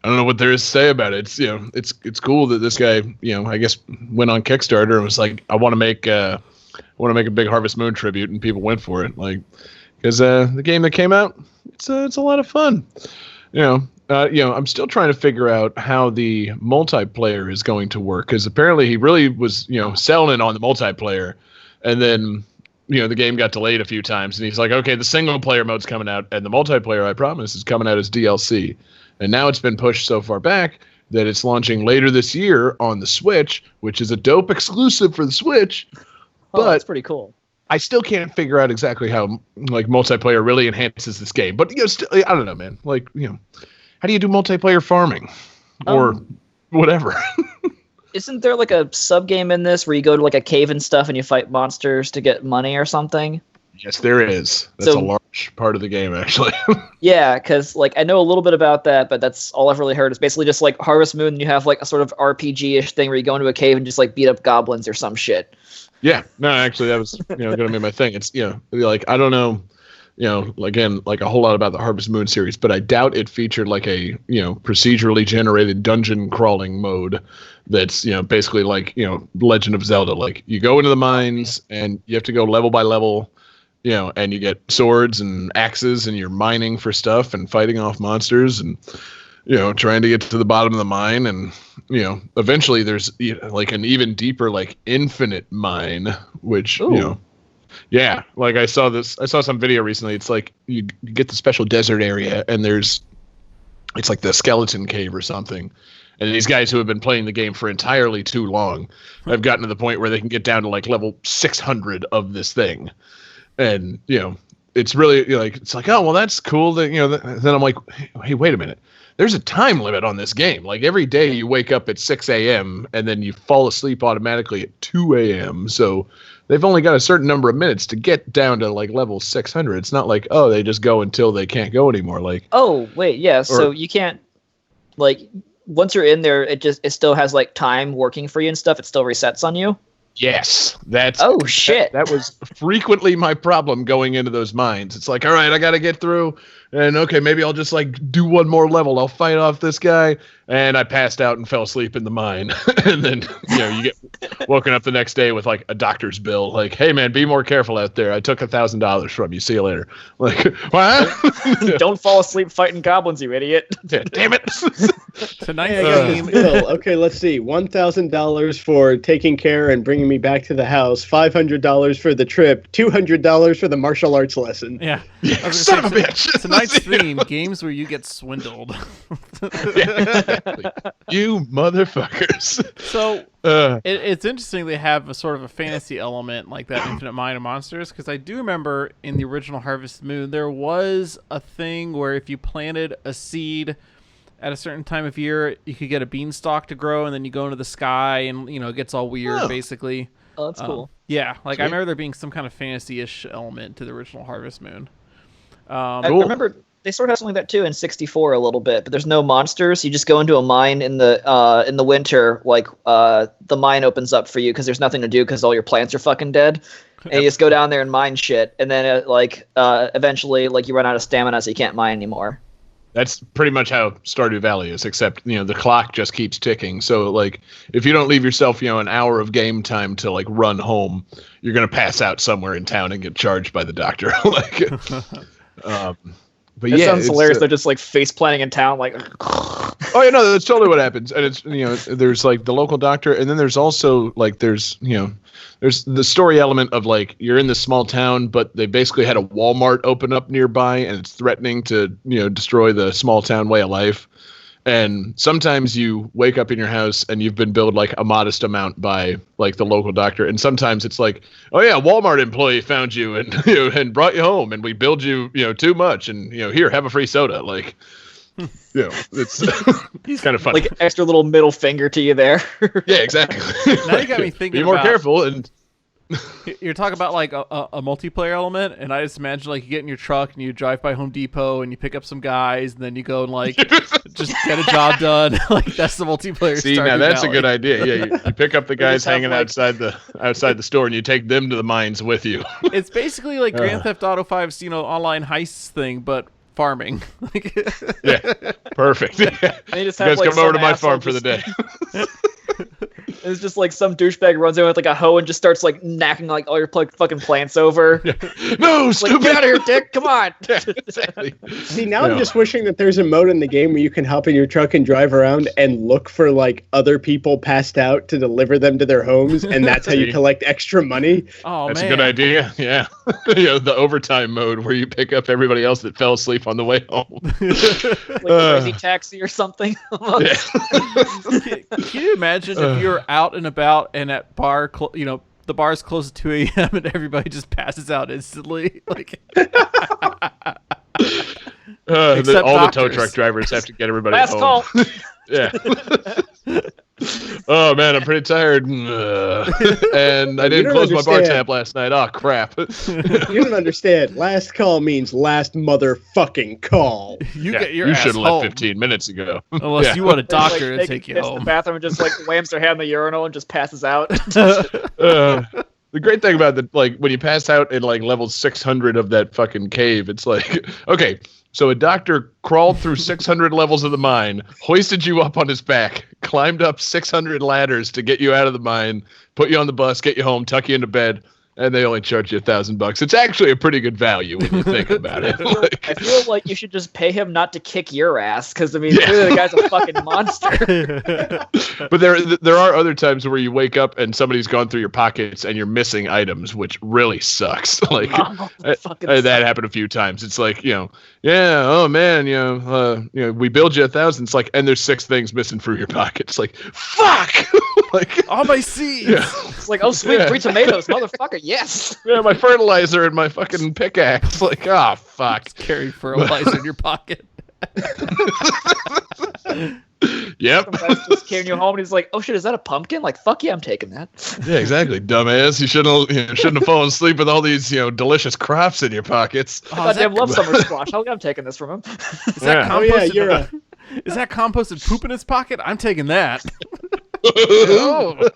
I don't know what there is to say about it. It's, you know, it's cool that this guy, you know, I guess went on Kickstarter and was like, I want to make a big Harvest Moon tribute, and people went for it, like, because the game that came out, it's a lot of fun, you know. I'm still trying to figure out how the multiplayer is going to work, because apparently he really was, you know, selling it on the multiplayer, and then, you know, the game got delayed a few times, and he's like, okay, the single player mode's coming out, and the multiplayer, I promise, is coming out as DLC. And now it's been pushed so far back that it's launching later this year on the Switch, which is a dope exclusive for the Switch. Oh, But that's pretty cool. I still can't figure out exactly how, like, multiplayer really enhances this game. But, you know, still, I don't know, man. Like, you know, how do you do multiplayer farming or whatever? Isn't there like a sub game in this where you go to like a cave and stuff and you fight monsters to get money or something? Yes, there is. That's a large part of the game, actually. Yeah, because like I know a little bit about that, but that's all I've really heard. Is basically just like Harvest Moon. And you have like a sort of RPG-ish thing where you go into a cave and just like beat up goblins or some shit. Yeah, no, actually, that was, you know, going to be my thing. It's, you know, like, I don't know, you know, again, like a whole lot about the Harvest Moon series, but I doubt it featured like a, you know, procedurally generated dungeon crawling mode that's, you know, basically like, you know, Legend of Zelda. Like, you go into the mines and you have to go level by level, you know, and you get swords and axes and you're mining for stuff and fighting off monsters and, you know, trying to get to the bottom of the mine. And, you know, eventually there's, you know, like an even deeper, like infinite mine, which, Ooh. you know, yeah, like I saw some video recently. It's like you get the special desert area and it's like the skeleton cave or something. And these guys who have been playing the game for entirely too long have gotten to the point where they can get down to like level 600 of this thing. And, you know, it's really, you know, like, it's like, oh, well, that's cool. That, you know, then I'm like, hey, wait a minute. There's a time limit on this game. Like, every day you wake up at 6 a.m. and then you fall asleep automatically at 2 a.m. So they've only got a certain number of minutes to get down to like level 600. It's not like, oh, they just go until they can't go anymore. Like, Oh, wait, yeah. So you can't like once you're in there, it still has like time working for you and stuff. It still resets on you. yes, that's Oh shit. that was frequently my problem going into those mines. It's like, all right, I got to get through, and okay, maybe I'll just like do one more level. I'll fight off this guy, and I passed out and fell asleep in the mine. And then, you know, you get woken up the next day with like a doctor's bill, like, hey man, be more careful out there. I took $1,000 from you. See you later. Like, what? Don't fall asleep fighting goblins, you idiot. Damn it. Tonight's Hey, I got game. this bill. Okay, let's see. $1,000 for taking care and bringing me back to the house. $500 for the trip. $200 for the martial arts lesson. Yeah. I was Son gonna of a say, bitch. Tonight's theme: games where you get swindled. You motherfuckers. So it's interesting they have a sort of a fantasy element like that Infinite Mine of Monsters, because I do remember in the original Harvest Moon there was a thing where if you planted a seed at a certain time of year, you could get a beanstalk to grow, and then you go into the sky and, you know, it gets all weird basically. Oh, that's cool. Yeah, like Sweet. I remember there being some kind of fantasy-ish element to the original Harvest Moon. I remember they sort of have something like that too in 64 a little bit, but there's no monsters. You just go into a mine in the winter, like the mine opens up for you because there's nothing to do because all your plants are fucking dead, and you just go down there and mine shit, and then eventually like you run out of stamina, so you can't mine anymore. That's pretty much how Stardew Valley is, except, you know, the clock just keeps ticking. So, like, if you don't leave yourself, you know, an hour of game time to, like, run home, you're going to pass out somewhere in town and get charged by the doctor. Like, but It yeah. sounds hilarious. They're just like face planting in town, like. Oh yeah, no, that's totally what happens. And it's there's like the local doctor, and then there's also like there's the story element of like you're in this small town, but they basically had a Walmart open up nearby, and it's threatening to destroy the small town way of life. And sometimes you wake up in your house and you've been billed like a modest amount by like the local doctor, and sometimes it's like, oh yeah, Walmart employee found you and and brought you home, and we billed you too much, and here, have a free soda. Like, it's kind of funny. Like extra little middle finger to you there. Yeah, exactly. Now you got me thinking. Be more about, careful. And you're talking about like a multiplayer element, and I just imagine like you get in your truck and you drive by Home Depot and you pick up some guys, and then you go and like just get a job done. Like that's the multiplayer. See, now that's a good idea. Yeah, you pick up the guys hanging outside the store, and you take them to the mines with you. It's basically like Grand Theft Auto 5's online heists thing, but farming. Yeah, perfect. Yeah. And you just You have guys like come over some to my farm asshole for the day. It's just like some douchebag runs in with like a hoe and just starts like knacking like all your fucking plants over. Yeah. No, Like, stupid! get out of here, Dick! Come on! Yeah, exactly. See, now I'm just wishing that there's a mode in the game where you can hop in your truck and drive around and look for like other people passed out to deliver them to their homes, and that's how you collect extra money. Oh That's man, a good idea. Yeah, the overtime mode where you pick up everybody else that fell asleep on the way home. Like a crazy taxi or something. Yeah. Can you imagine if you're out and about and at bar, the bar's closed at 2 a.m. and everybody just passes out instantly? Like, All the tow doctors. truck drivers have to get everybody Last home. call. Yeah. Oh man, I'm pretty tired, and I didn't don't close my bar understand. tab last night. Oh crap! You don't understand. Last call means last motherfucking call. you Yeah, get your you ass should have home. left 15 minutes ago. Unless Yeah. you want a Just, like, doctor to taking take you piss in home. the bathroom and just like slams their head in the urinal and just passes out. The great thing about the like when you pass out in like level 600 of that fucking cave, it's like okay, so a doctor crawled through 600 levels of the mine, hoisted you up on his back, climbed up 600 ladders to get you out of the mine, put you on the bus, get you home, tuck you into bed, and they only charge you $1,000. It's actually a pretty good value when you think about it. I feel like you should just pay him not to kick your ass, because I mean, clearly the guy's a fucking monster. But there are other times where you wake up and somebody's gone through your pockets and you're missing items, which really sucks. Like Fucking that happened a few times. It's like yeah, oh man, we billed you $1,000. It's like, and there's 6 things missing from your pocket. It's like, fuck. Like All my seeds. yeah, It's like, oh sweet, 3 tomatoes, motherfucker, yes. yeah, my fertilizer and my fucking pickaxe. Like, oh fuck. Carry fertilizer in your pocket. Yep. Some guy's just carrying you home and he's like, oh shit, is that a pumpkin? Like, fuck yeah, I'm taking that. Yeah, exactly, dumbass. You shouldn't have fallen asleep with all these delicious crops in your pockets. I goddamn love summer squash. Hell yeah, I'm taking this from him. Is that Yeah. Oh yeah, composted? you're a Is that composted poop in his pocket? I'm taking that. Oh.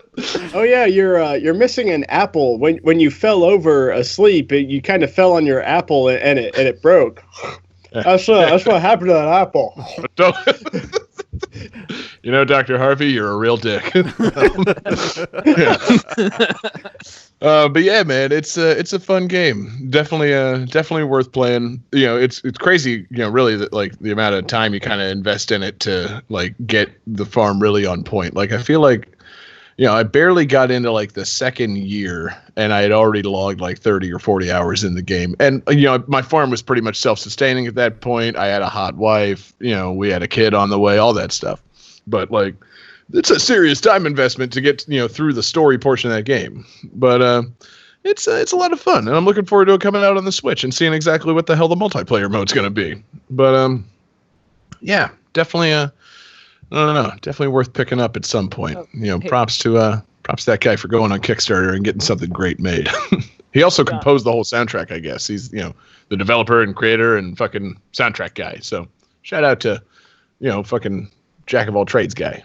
Oh yeah, you're missing an apple. When you fell over asleep, you kind of fell on your apple and it broke. That's what happened to that apple. Don't. Dr. Harvey, you're a real dick. But yeah, man, it's a fun game. Definitely worth playing. It's crazy. Really, that like the amount of time you kind of invest in it to like get the farm really on point. Like I feel like. I barely got into like the second year and I had already logged like 30 or 40 hours in the game. And, my farm was pretty much self-sustaining at that point. I had a hot wife, we had a kid on the way, all that stuff. But like, it's a serious time investment to get, through the story portion of that game. But it's a lot of fun. And I'm looking forward to it coming out on the Switch and seeing exactly what the hell the multiplayer mode's going to be. But yeah, definitely I don't know. Definitely worth picking up at some point. Props to that guy for going on Kickstarter and getting something great made. He also composed the whole soundtrack, I guess. He's, the developer and creator and fucking soundtrack guy. So shout out to, fucking jack of all trades guy,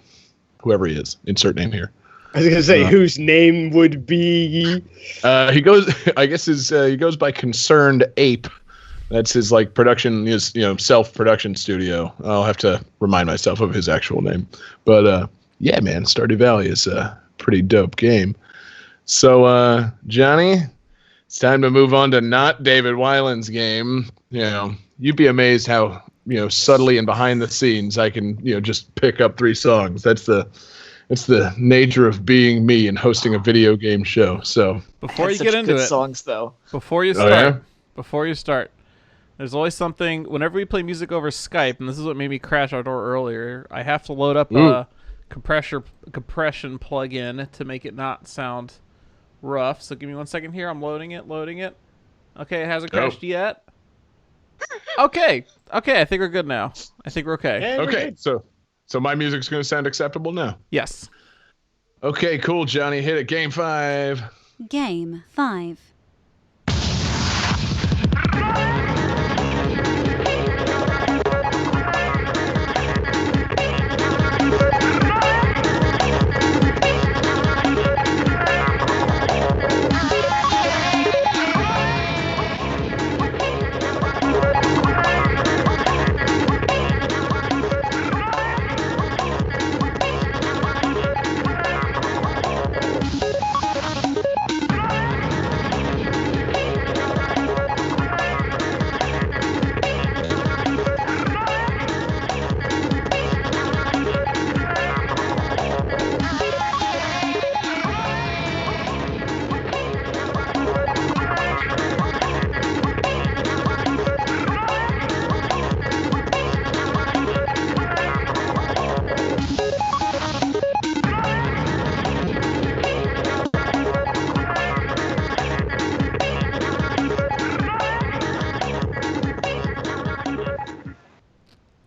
whoever he is. Insert name here. I was gonna say whose name would be. He goes. I guess he goes by Concerned Ape. That's his like production, his self-production studio. I'll have to remind myself of his actual name. But yeah, man, Stardew Valley is a pretty dope game. So Johnny, it's time to move on to not David Weiland's game. You'd be amazed how subtly and behind the scenes, I can, just pick up 3 songs. That's the nature of being me and hosting a video game show. So Before you Such get into good it, songs though. before you start, there's always something. Whenever we play music over Skype, and this is what made me crash our door earlier, I have to load up a compression plugin to make it not sound rough. So give me 1 second here. I'm loading it. Okay, it hasn't crashed yet. Okay, I think we're good now. I think we're okay. And we're okay, good. so my music's gonna sound acceptable now. Yes. Okay, cool, Johnny. Hit it. Game 5. Game 5.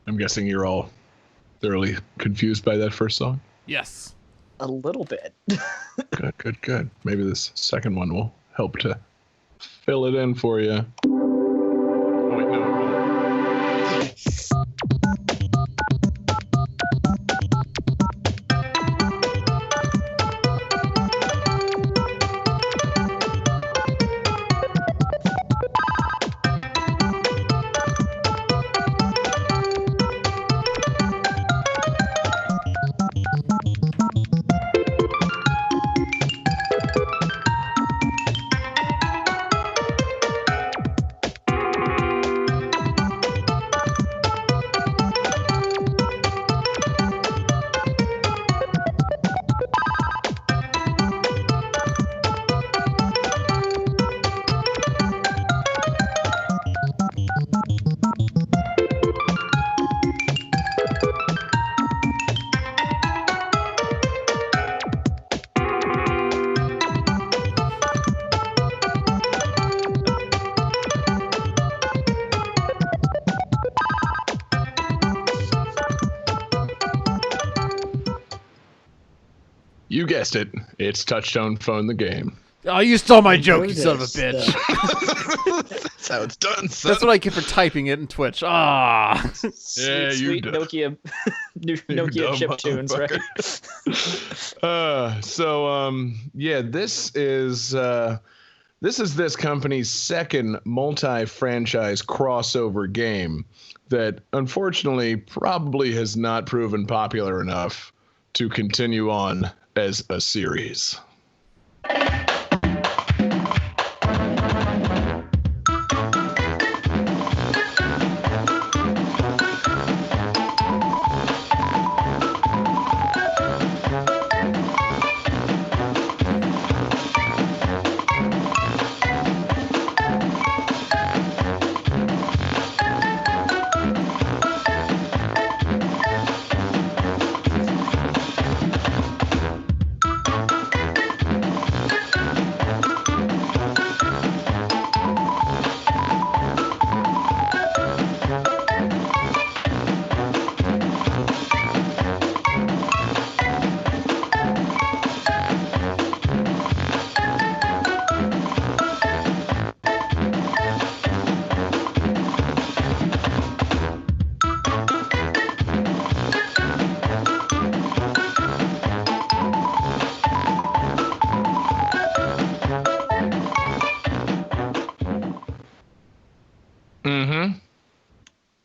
I'm guessing you're all thoroughly confused by that first song. Yes. A little bit. Good. Maybe this second one will help to fill it in for you. Oh, wait, no, it won't. You guessed it. It's Touchstone Phone the Game. Oh, you stole my joke, you son of a bitch. That's how it's done, son. That's what I get for typing it in Twitch. Ah. Yeah, you Sweet did. Nokia, Nokia dumb chip tunes, right? This is this company's second multi-franchise crossover game that unfortunately probably has not proven popular enough to continue on as a series.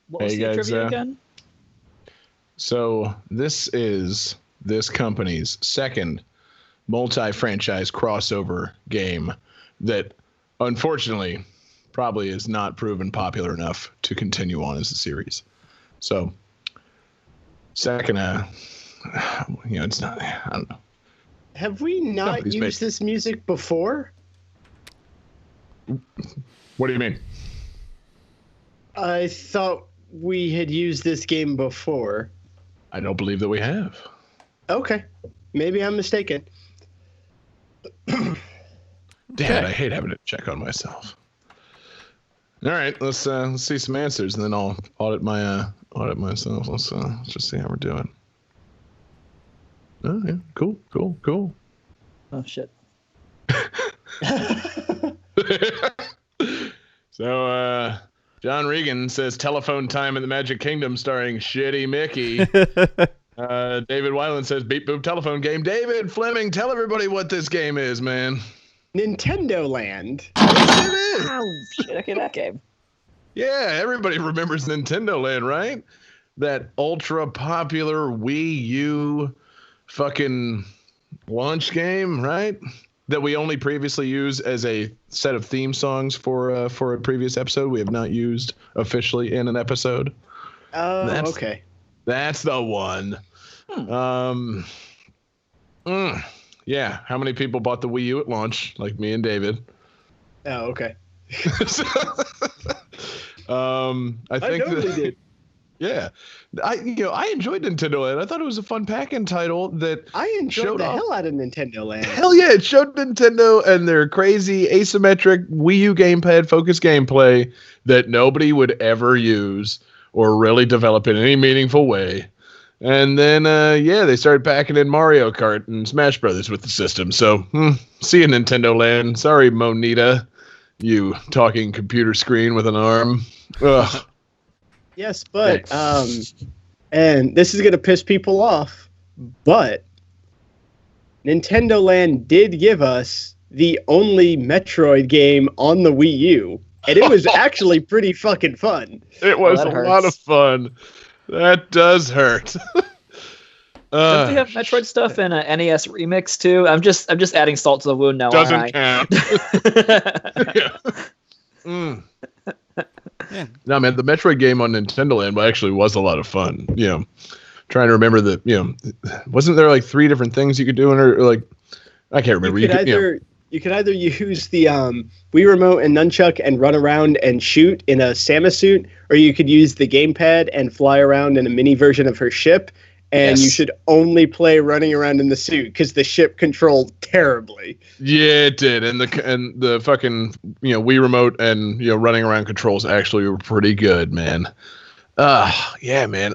What was Hey, the guys, trivia again? So this is this company's second multi-franchise crossover game that unfortunately probably is not proven popular enough to continue on as a series. So second, it's not. I don't know. Have we not Somebody's used this music before? What do you mean? I thought we had used this game before. I don't believe that we have. Okay. Maybe I'm mistaken. Damn it, I hate having to check on myself. All right, let's see some answers, and then I'll audit myself. Let's just see how we're doing. Oh yeah, cool. Oh shit. So John Regan says Telephone Time in the Magic Kingdom starring Shitty Mickey. David Weiland says Beep Boop Telephone Game. David Fleming, tell everybody what this game is, man. Nintendo Land. Yes, it is. Oh shit! Okay, that game. Yeah, everybody remembers Nintendo Land, right? That ultra popular Wii U fucking launch game, right? That we only previously used as a set of theme songs for a previous episode. We have not used officially in an episode. Oh, okay. That's the one. Yeah. How many people bought the Wii U at launch? Like me and David. Oh, okay. I think totally did. Yeah, I enjoyed Nintendo Land. I thought it was a fun pack-in title that I enjoyed the off. hell out of Nintendo Land. Hell yeah, it showed Nintendo and their crazy asymmetric Wii U gamepad focused gameplay that nobody would ever use or really develop in any meaningful way. And then, they started packing in Mario Kart and Smash Brothers with the system. So, see you, Nintendo Land. Sorry, Monita, you talking computer screen with an arm. Ugh. Yes, but and this is gonna piss people off, but Nintendo Land did give us the only Metroid game on the Wii U, and it was actually pretty fucking fun. It was a lot of fun. That does hurt. Don't they have Metroid stuff in a NES remix too? I'm just adding salt to the wound now. Doesn't count. Yeah. Yeah. No, man, the Metroid game on Nintendo Land actually was a lot of fun. Trying to remember wasn't there like 3 different things you could do in her? Like, I can't remember. You could either use the Wii remote and nunchuck and run around and shoot in a Samus suit, or you could use the gamepad and fly around in a mini version of her ship. And you should only play running around in the suit because the ship controlled terribly. Yeah, it did, and the fucking Wii remote and running around controls actually were pretty good, man. Yeah, man.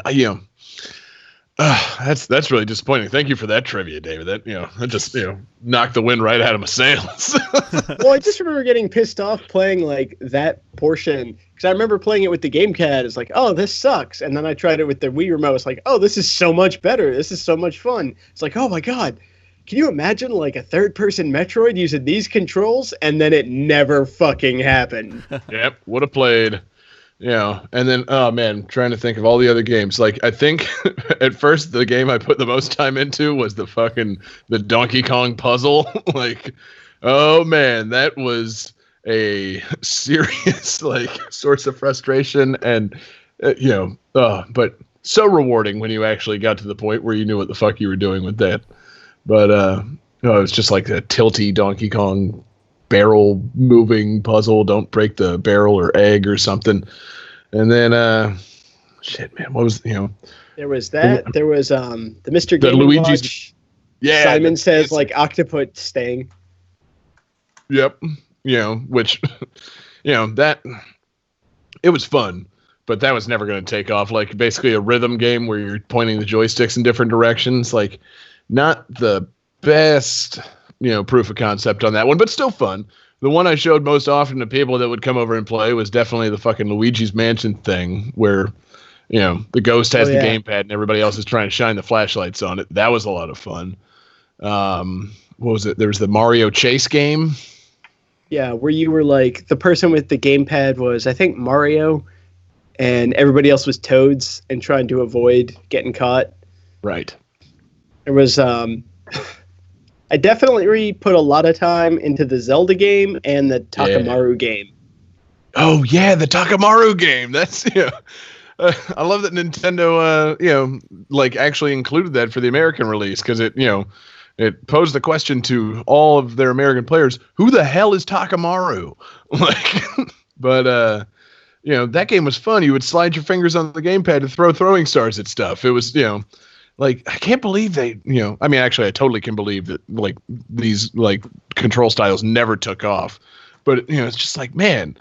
That's really disappointing. Thank you for that trivia, David. That just knocked the wind right out of my sails. Well, I just remember getting pissed off playing like that portion because I remember playing it with the GameCAD. It's like, oh, this sucks, and then I tried it with the Wii remote. It's like, oh, this is so much better. This is so much fun. It's like, oh my god, can you imagine like a third-person Metroid using these controls? And then it never fucking happened. Yep, would have played. Yeah, and then, oh man, trying to think of all the other games. Like, I think at first the game I put the most time into was the Donkey Kong puzzle. Like, oh man, that was a serious source of frustration, and but so rewarding when you actually got to the point where you knew what the fuck you were doing with that. But it was just like a tilty Donkey Kong barrel moving puzzle. Don't break the barrel or egg or something. And then shit, man, what was there was that. There was the Mr. The Game Luigi's Watch. Yeah, Simon says like octopus sting. Yep. Which that it was fun, but that was never going to take off. Like basically a rhythm game where you're pointing the joysticks in different directions. Like not the best proof of concept on that one, but still fun. The one I showed most often to people that would come over and play was definitely the fucking Luigi's Mansion thing where, the ghost has the gamepad and everybody else is trying to shine the flashlights on it. That was a lot of fun. What was it? There was the Mario Chase game. Yeah, where you were like, the person with the gamepad was, I think, Mario, and everybody else was Toads and trying to avoid getting caught. Right. There was, I definitely put a lot of time into the Zelda game and the Takamaru game. Oh, yeah, the Takamaru game. That's, I love that Nintendo, like actually included that for the American release because it posed the question to all of their American players: who the hell is Takamaru? Like, but that game was fun. You would slide your fingers on the gamepad to throw throwing stars at stuff. It was, like, I can't believe they, I mean, actually, I totally can believe that, like, these, like, control styles never took off. But, it's just like, man,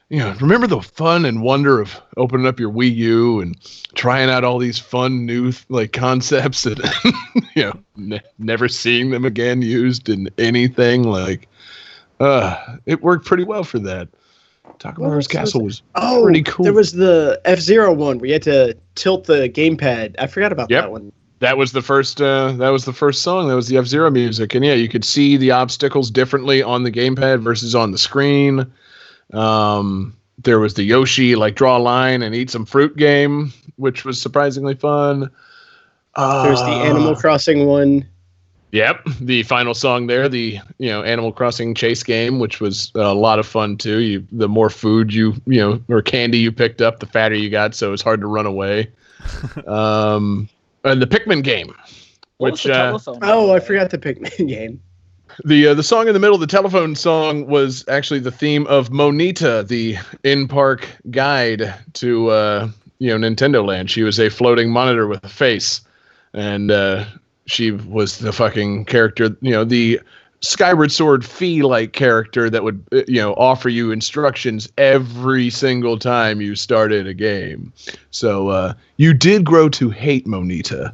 remember the fun and wonder of opening up your Wii U and trying out all these fun new, like, concepts and, never seeing them again used in anything. Like, it worked pretty well for that. Takamaru's Castle was pretty cool. There was the F-Zero one where you had to tilt the gamepad. I forgot about that one. That was the first. That was the first song. That was the F-Zero music, and you could see the obstacles differently on the gamepad versus on the screen. There was the Yoshi like draw a line and eat some fruit game, which was surprisingly fun. There's the Animal Crossing one. Yep, the final song there, the Animal Crossing chase game, which was a lot of fun too. The more food or candy you picked up, the fatter you got, so it's hard to run away. And the Pikmin game, which I forgot the Pikmin game. The song in the middle of the telephone song was actually the theme of Monita, the in-park guide to Nintendo Land. She was a floating monitor with a face, and she was the fucking character, the Skyward Sword Fee-like character that would, offer you instructions every single time you started a game. So you did grow to hate Monita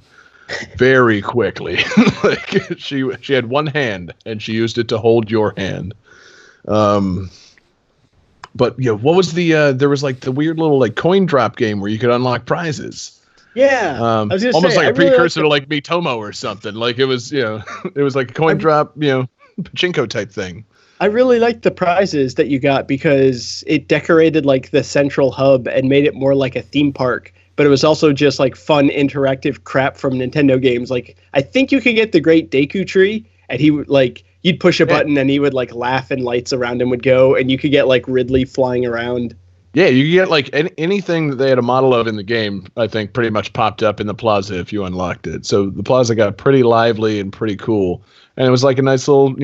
very quickly. Like she had one hand and she used it to hold your hand. But what was there was like the weird little like coin drop game where you could unlock prizes. Yeah, I was gonna almost say, like a really precursor to like Miitomo or something. Like it was, it was like a coin drop, pachinko type thing. I really liked the prizes that you got because it decorated like the central hub and made it more like a theme park. But it was also just like fun interactive crap from Nintendo games. Like I think you could get the Great Deku Tree, and he would like you'd push a button and he would like laugh and lights around him would go, and you could get like Ridley flying around. Yeah, you get like anything that they had a model of in the game, I think pretty much popped up in the plaza if you unlocked it. So the plaza got pretty lively and pretty cool. And it was like a nice little,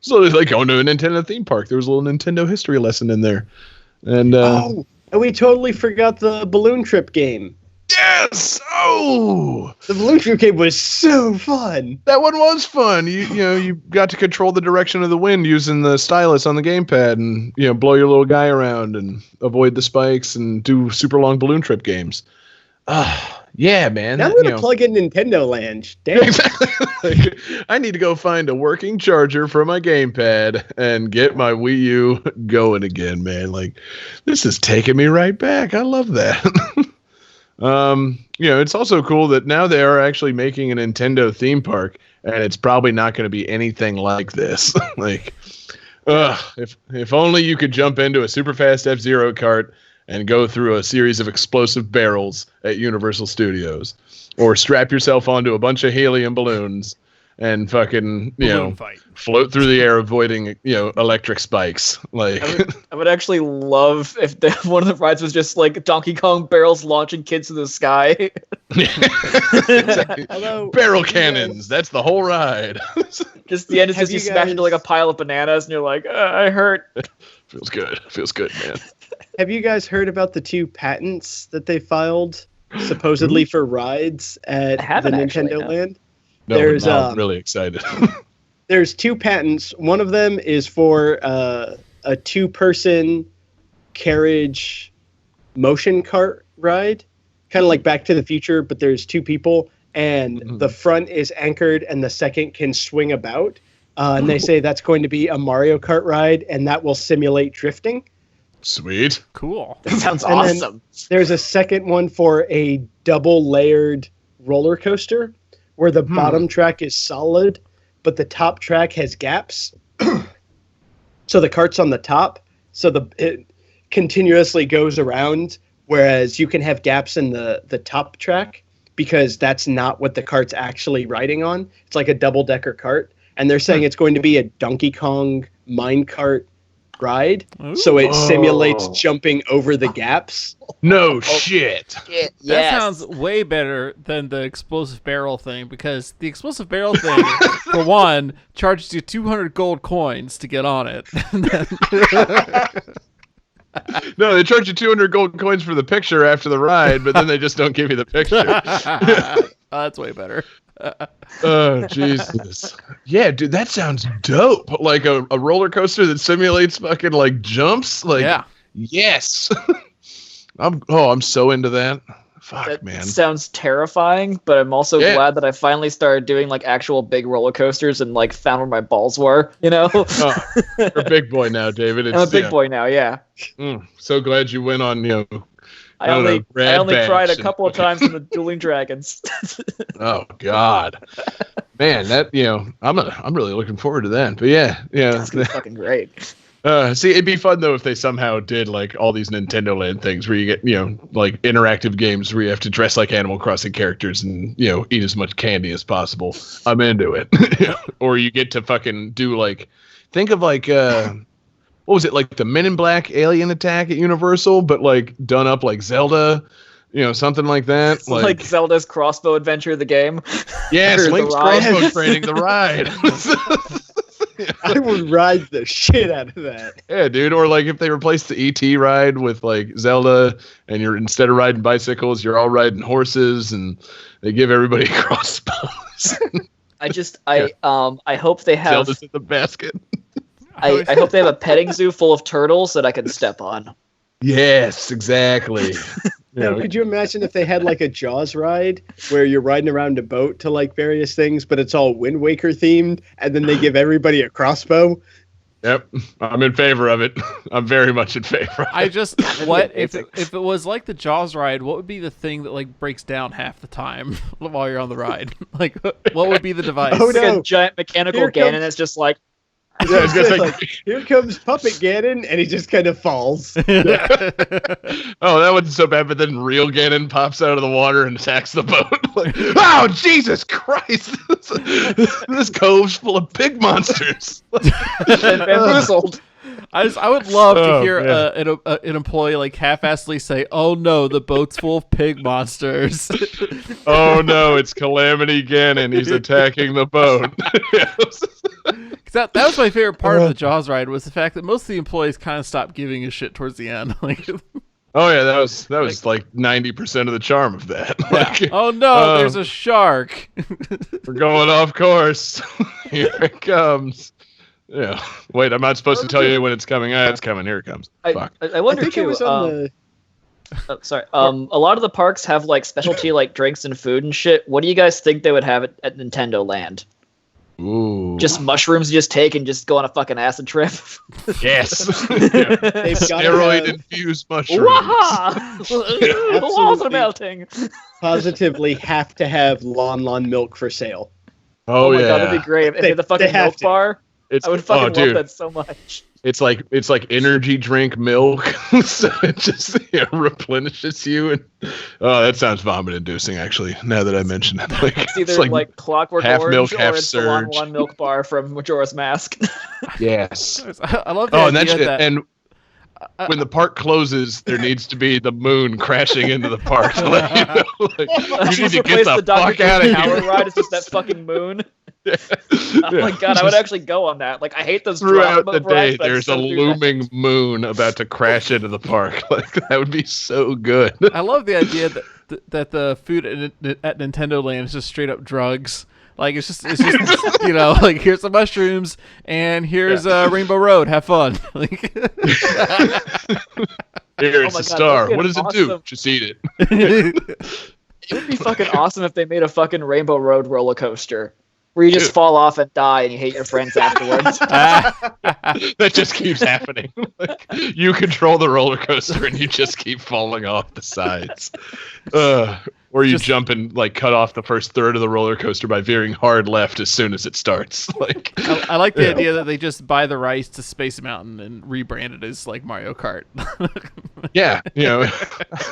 sort of like going to a Nintendo theme park. There was a little Nintendo history lesson in there. And and we totally forgot the balloon trip game. Yes! Oh! The balloon trip game was so fun. That one was fun. You got to control the direction of the wind using the stylus on the gamepad and, blow your little guy around and avoid the spikes and do super long balloon trip games. Yeah, man. Now I'm going to plug in Nintendo Land. Damn. Exactly. Like, I need to go find a working charger for my gamepad and get my Wii U going again, man. Like, this is taking me right back. I love that. It's also cool that now they are actually making a Nintendo theme park, and it's probably not going to be anything like this. Like, if only you could jump into a super fast F-Zero kart and go through a series of explosive barrels at Universal Studios, or strap yourself onto a bunch of helium balloons and fucking, float through the air avoiding, electric spikes. Like, I would actually love if one of the rides was just like Donkey Kong barrels launching kids to the sky. Exactly. Barrel cannons. That's the whole ride. Just the end is just you smash into like a pile of bananas and you're like, I hurt. Feels good, man. Have you guys heard about the 2 patents that they filed supposedly for rides at the Nintendo Land? No, I'm really excited. There's 2 patents. One of them is for a 2-person carriage motion cart ride, kind of like Back to the Future, but there's 2 people, and the front is anchored and the second can swing about. And they say that's going to be a Mario Kart ride, and that will simulate drifting. Sweet. Cool. That sounds awesome. There's a second one for a double-layered roller coaster, where the bottom track is solid, but the top track has gaps. So the cart's on the top, so it continuously goes around, whereas you can have gaps in the top track because that's not what the cart's actually riding on. It's like a double-decker cart, and they're saying it's going to be a Donkey Kong minecart ride, so it simulates Oh. jumping over the gaps. No shit. Yes. That sounds way better than the explosive barrel thing, because the explosive barrel thing, for one, charges you 200 gold coins to get on it. No, they charge you 200 gold coins for the picture after the ride, but then they just don't give you the picture. Oh, that's way better. Oh, Jesus. Yeah, dude, that sounds dope. Like a roller coaster that simulates fucking like jumps. Like, Yeah. yes. I'm so into that. Fuck, That man. sounds terrifying, but I'm also Yeah. glad that I finally started doing like actual big roller coasters and like found where my balls were. You know, Oh, you're a big boy now, David. I'm a big boy now. Yeah, So glad you went on, I don't only know, Rad I only Bash cried a and couple of times in the Dueling Dragons. oh God. Man, that I'm really looking forward to that. But yeah. That's gonna be fucking great. See, it'd be fun though if they somehow did like all these Nintendo Land things where you get, like interactive games where you have to dress like Animal Crossing characters and, eat as much candy as possible. I'm into it. Or you get to fucking do like, think of like, what was it, like the Men in Black alien attack at Universal, but like done up like Zelda, something like that. It's like Zelda's crossbow adventure, the game. Yes, or the Link's ride. crossbow training, the ride. I would ride the shit out of that. Yeah, dude. Or like if they replace the ET ride with like Zelda, and you're instead of riding bicycles, you're all riding horses, and they give everybody crossbows. I hope they have. Zelda's in the basket. I hope they have a petting zoo full of turtles that I can step on. Yes, exactly. Now, could you imagine if they had like a Jaws ride where you're riding around a boat to like various things, but it's all Wind Waker themed, and then they give everybody a crossbow? Yep, I'm in favor of it. I'm very much in favor. Of it. What if it was like the Jaws ride? What would be the thing that like breaks down half the time while you're on the ride? Like, what would be the device? Oh, Like no. a giant mechanical Here Ganon comes- that's just like, Yeah, I was gonna say, Like, here comes Puppet Ganon, and he just kind of falls. oh, that wasn't so bad, but then real Ganon pops out of the water and attacks the boat. Like, oh, Jesus Christ! This cove's full of pig monsters. bamboozled. I would love to Oh, hear man. an employee like half-assedly say, "Oh no, the boat's full of pig monsters." Oh no, it's Calamity Ganon. He's attacking the boat. 'Cause that was my favorite part of the Jaws ride, was the fact that most of the employees kind of stopped giving a shit towards the end. Like, Oh yeah, that was like 90% of the charm of that. Like, oh no, there's a shark. we're going off course. Here it comes. Yeah. Wait, I'm not supposed to tell you when it's coming. It's coming. Here it comes. Fuck. I I wonder think it too. was on the. Sorry. A lot of the parks have like specialty like drinks and food and shit. What do you guys think they would have at Nintendo Land? Ooh. Just mushrooms you just take and just go on a fucking acid trip? yes. They've got Steroid to infused mushrooms. Waha! The walls are Absolutely. melting. positively have to have Lon Milk for sale. Oh, my yeah. god, that'd be great. If they had the fucking they have milk to. bar, It's, I would fucking love dude. that so much. It's like energy drink milk, so it just replenishes you. And oh, that sounds vomit inducing. Actually, now that I mention it, like It's either like, Clockwork half Orange milk, or half it's the Lon surge. Lon milk bar from Majora's Mask. yes. I love the Oh, and that's idea that. and when the park closes, there needs to be the moon crashing into the park. Like, you need to get the fuck out of Tower here. ride is just that fucking moon. Oh my Yeah. god, I would Just actually go on that. Like, I hate those throughout drop the rides, day, but I there's a still do that. looming moon about to crash into the park. Like that would be so good. I love the idea that the food at Nintendo Land is just straight up drugs. Like it's just like here's some mushrooms and here's Rainbow Road. Have fun. Like, Here, Oh it's my a God, star. that'd be What does an it do? awesome- Just eat it. It would be fucking awesome if they made a fucking Rainbow Road roller coaster where you just Dude. fall off and die and you hate your friends afterwards. That just keeps happening. Like, you control the roller coaster and you just keep falling off the sides. Or you jump and like cut off the first third of the roller coaster by veering hard left as soon as it starts. Like I like the idea that they just buy the rights to Space Mountain and rebrand it as like Mario Kart. yeah,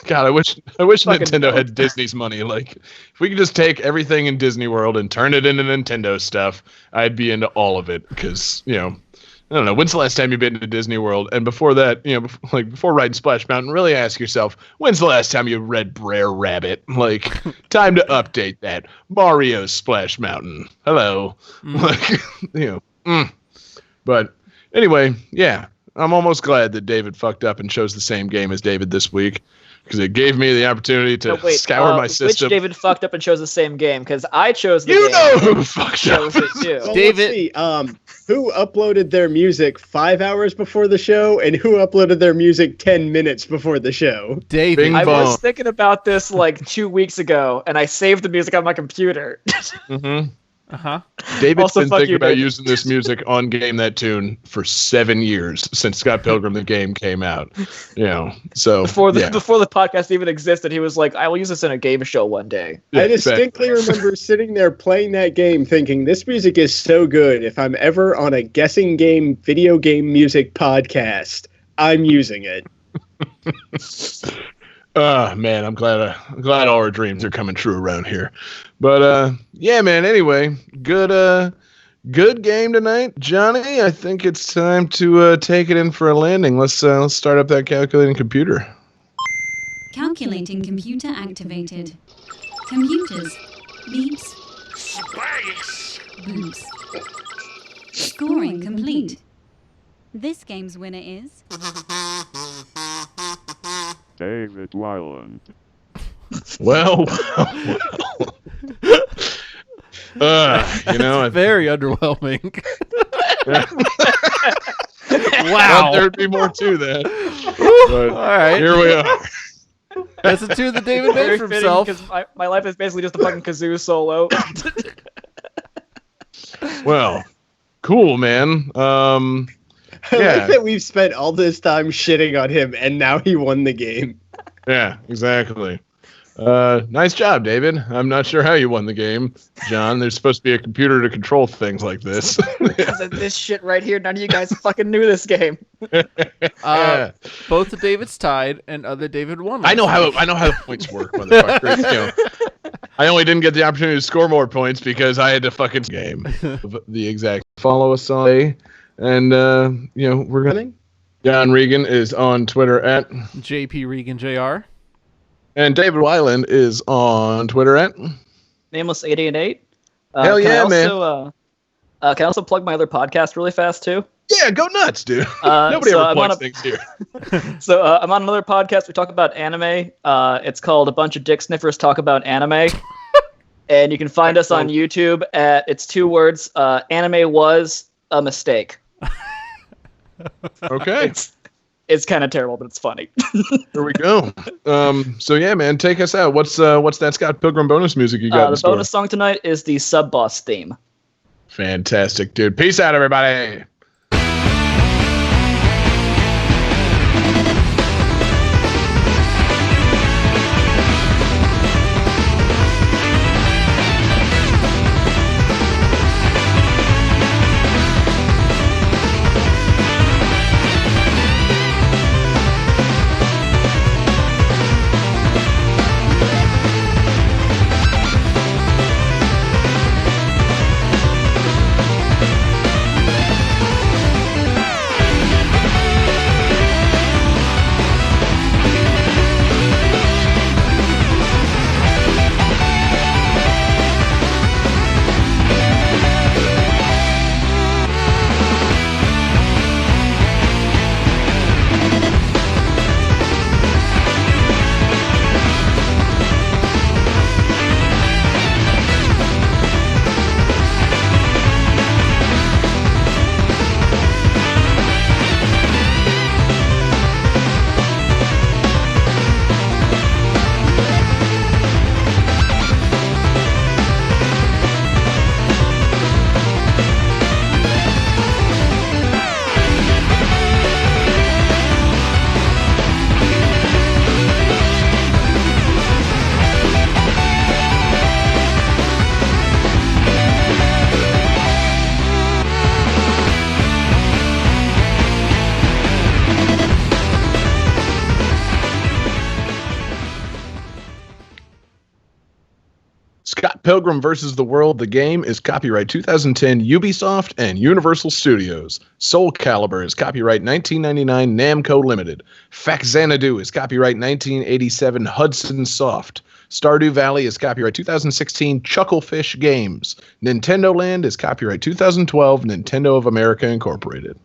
God, I wish Fucking Nintendo dope. had Disney's money. Like if we could just take everything in Disney World and turn it into Nintendo stuff, I'd be into all of it because, I don't know. When's the last time you've been to Disney World? And before that, before riding Splash Mountain, really ask yourself, when's the last time you read Brer Rabbit? Like, time to update that. Mario's Splash Mountain. Hello. But anyway, yeah, I'm almost glad that David fucked up and chose the same game as David this week, because it gave me the opportunity to scour my system. Which David fucked up and chose the same game? Because I chose the game. You know who fucked up. Chose it too. Well, David, who uploaded their music 5 hours before the show, and who uploaded their music 10 minutes before the show? David. Bing I bong. was thinking about this like 2 weeks ago, and I saved the music on my computer. Mm-hmm. Uh-huh. David's Also, been fuck thinking you, about David. using this music on Game That Tune for 7 years since Scott Pilgrim the game came out. So before the podcast even existed, he was like, "I will use this in a game show one day." Yeah, I distinctly remember sitting there playing that game thinking, this music is so good. If I'm ever on a guessing game, video game music podcast, I'm using it. Man, I'm glad all our dreams are coming true around here. But yeah, man. Anyway, good game tonight, Johnny. I think it's time to take it in for a landing. Let's start up that calculating computer. Calculating computer activated. Computers. Beeps. Boops. Scoring complete. This game's winner is... David Wyland. Well. Very underwhelming. Wow. There'd be more to that. But All right. here we are. That's a tune that David made for himself. Because my life is basically just a fucking kazoo solo. Well, cool, man. I Yeah. like that we've spent all this time shitting on him, and now he won the game. Yeah, exactly. Nice job, David. I'm not sure how you won the game, John. There's supposed to be a computer to control things like this. Because of this shit right here, none of you guys fucking knew this game. Both of David's tied, and other David won. I know how the points work, motherfucker. I only didn't get the opportunity to score more points because I had to fucking game the exact. Follow us on, and we're gonna. John Regan is on Twitter at JP Regan Jr. And David Wyland is on Twitter at Nameless 888. Hell yeah, man. Can I also plug my other podcast really fast too? Yeah, go nuts, dude. Nobody so ever I'm on plugs things here. So I'm on another podcast. We talk about anime. It's called A Bunch of Dick Sniffers Talk About Anime. And you can find us on YouTube at, it's 2 words, Anime Was a Mistake. Okay. It's kind of terrible, but it's funny. Here we go. So yeah, man, take us out. What's that Scott Pilgrim bonus music you got in The store? bonus song tonight is the Sub Boss theme. Fantastic, dude. Peace out, everybody. Pilgrim vs. the World, the game, is copyright 2010 Ubisoft and Universal Studios. Soul Calibur is copyright 1999 Namco Limited. Xanadu is copyright 1987 Hudson Soft. Stardew Valley is copyright 2016 Chucklefish Games. Nintendo Land is copyright 2012 Nintendo of America Incorporated.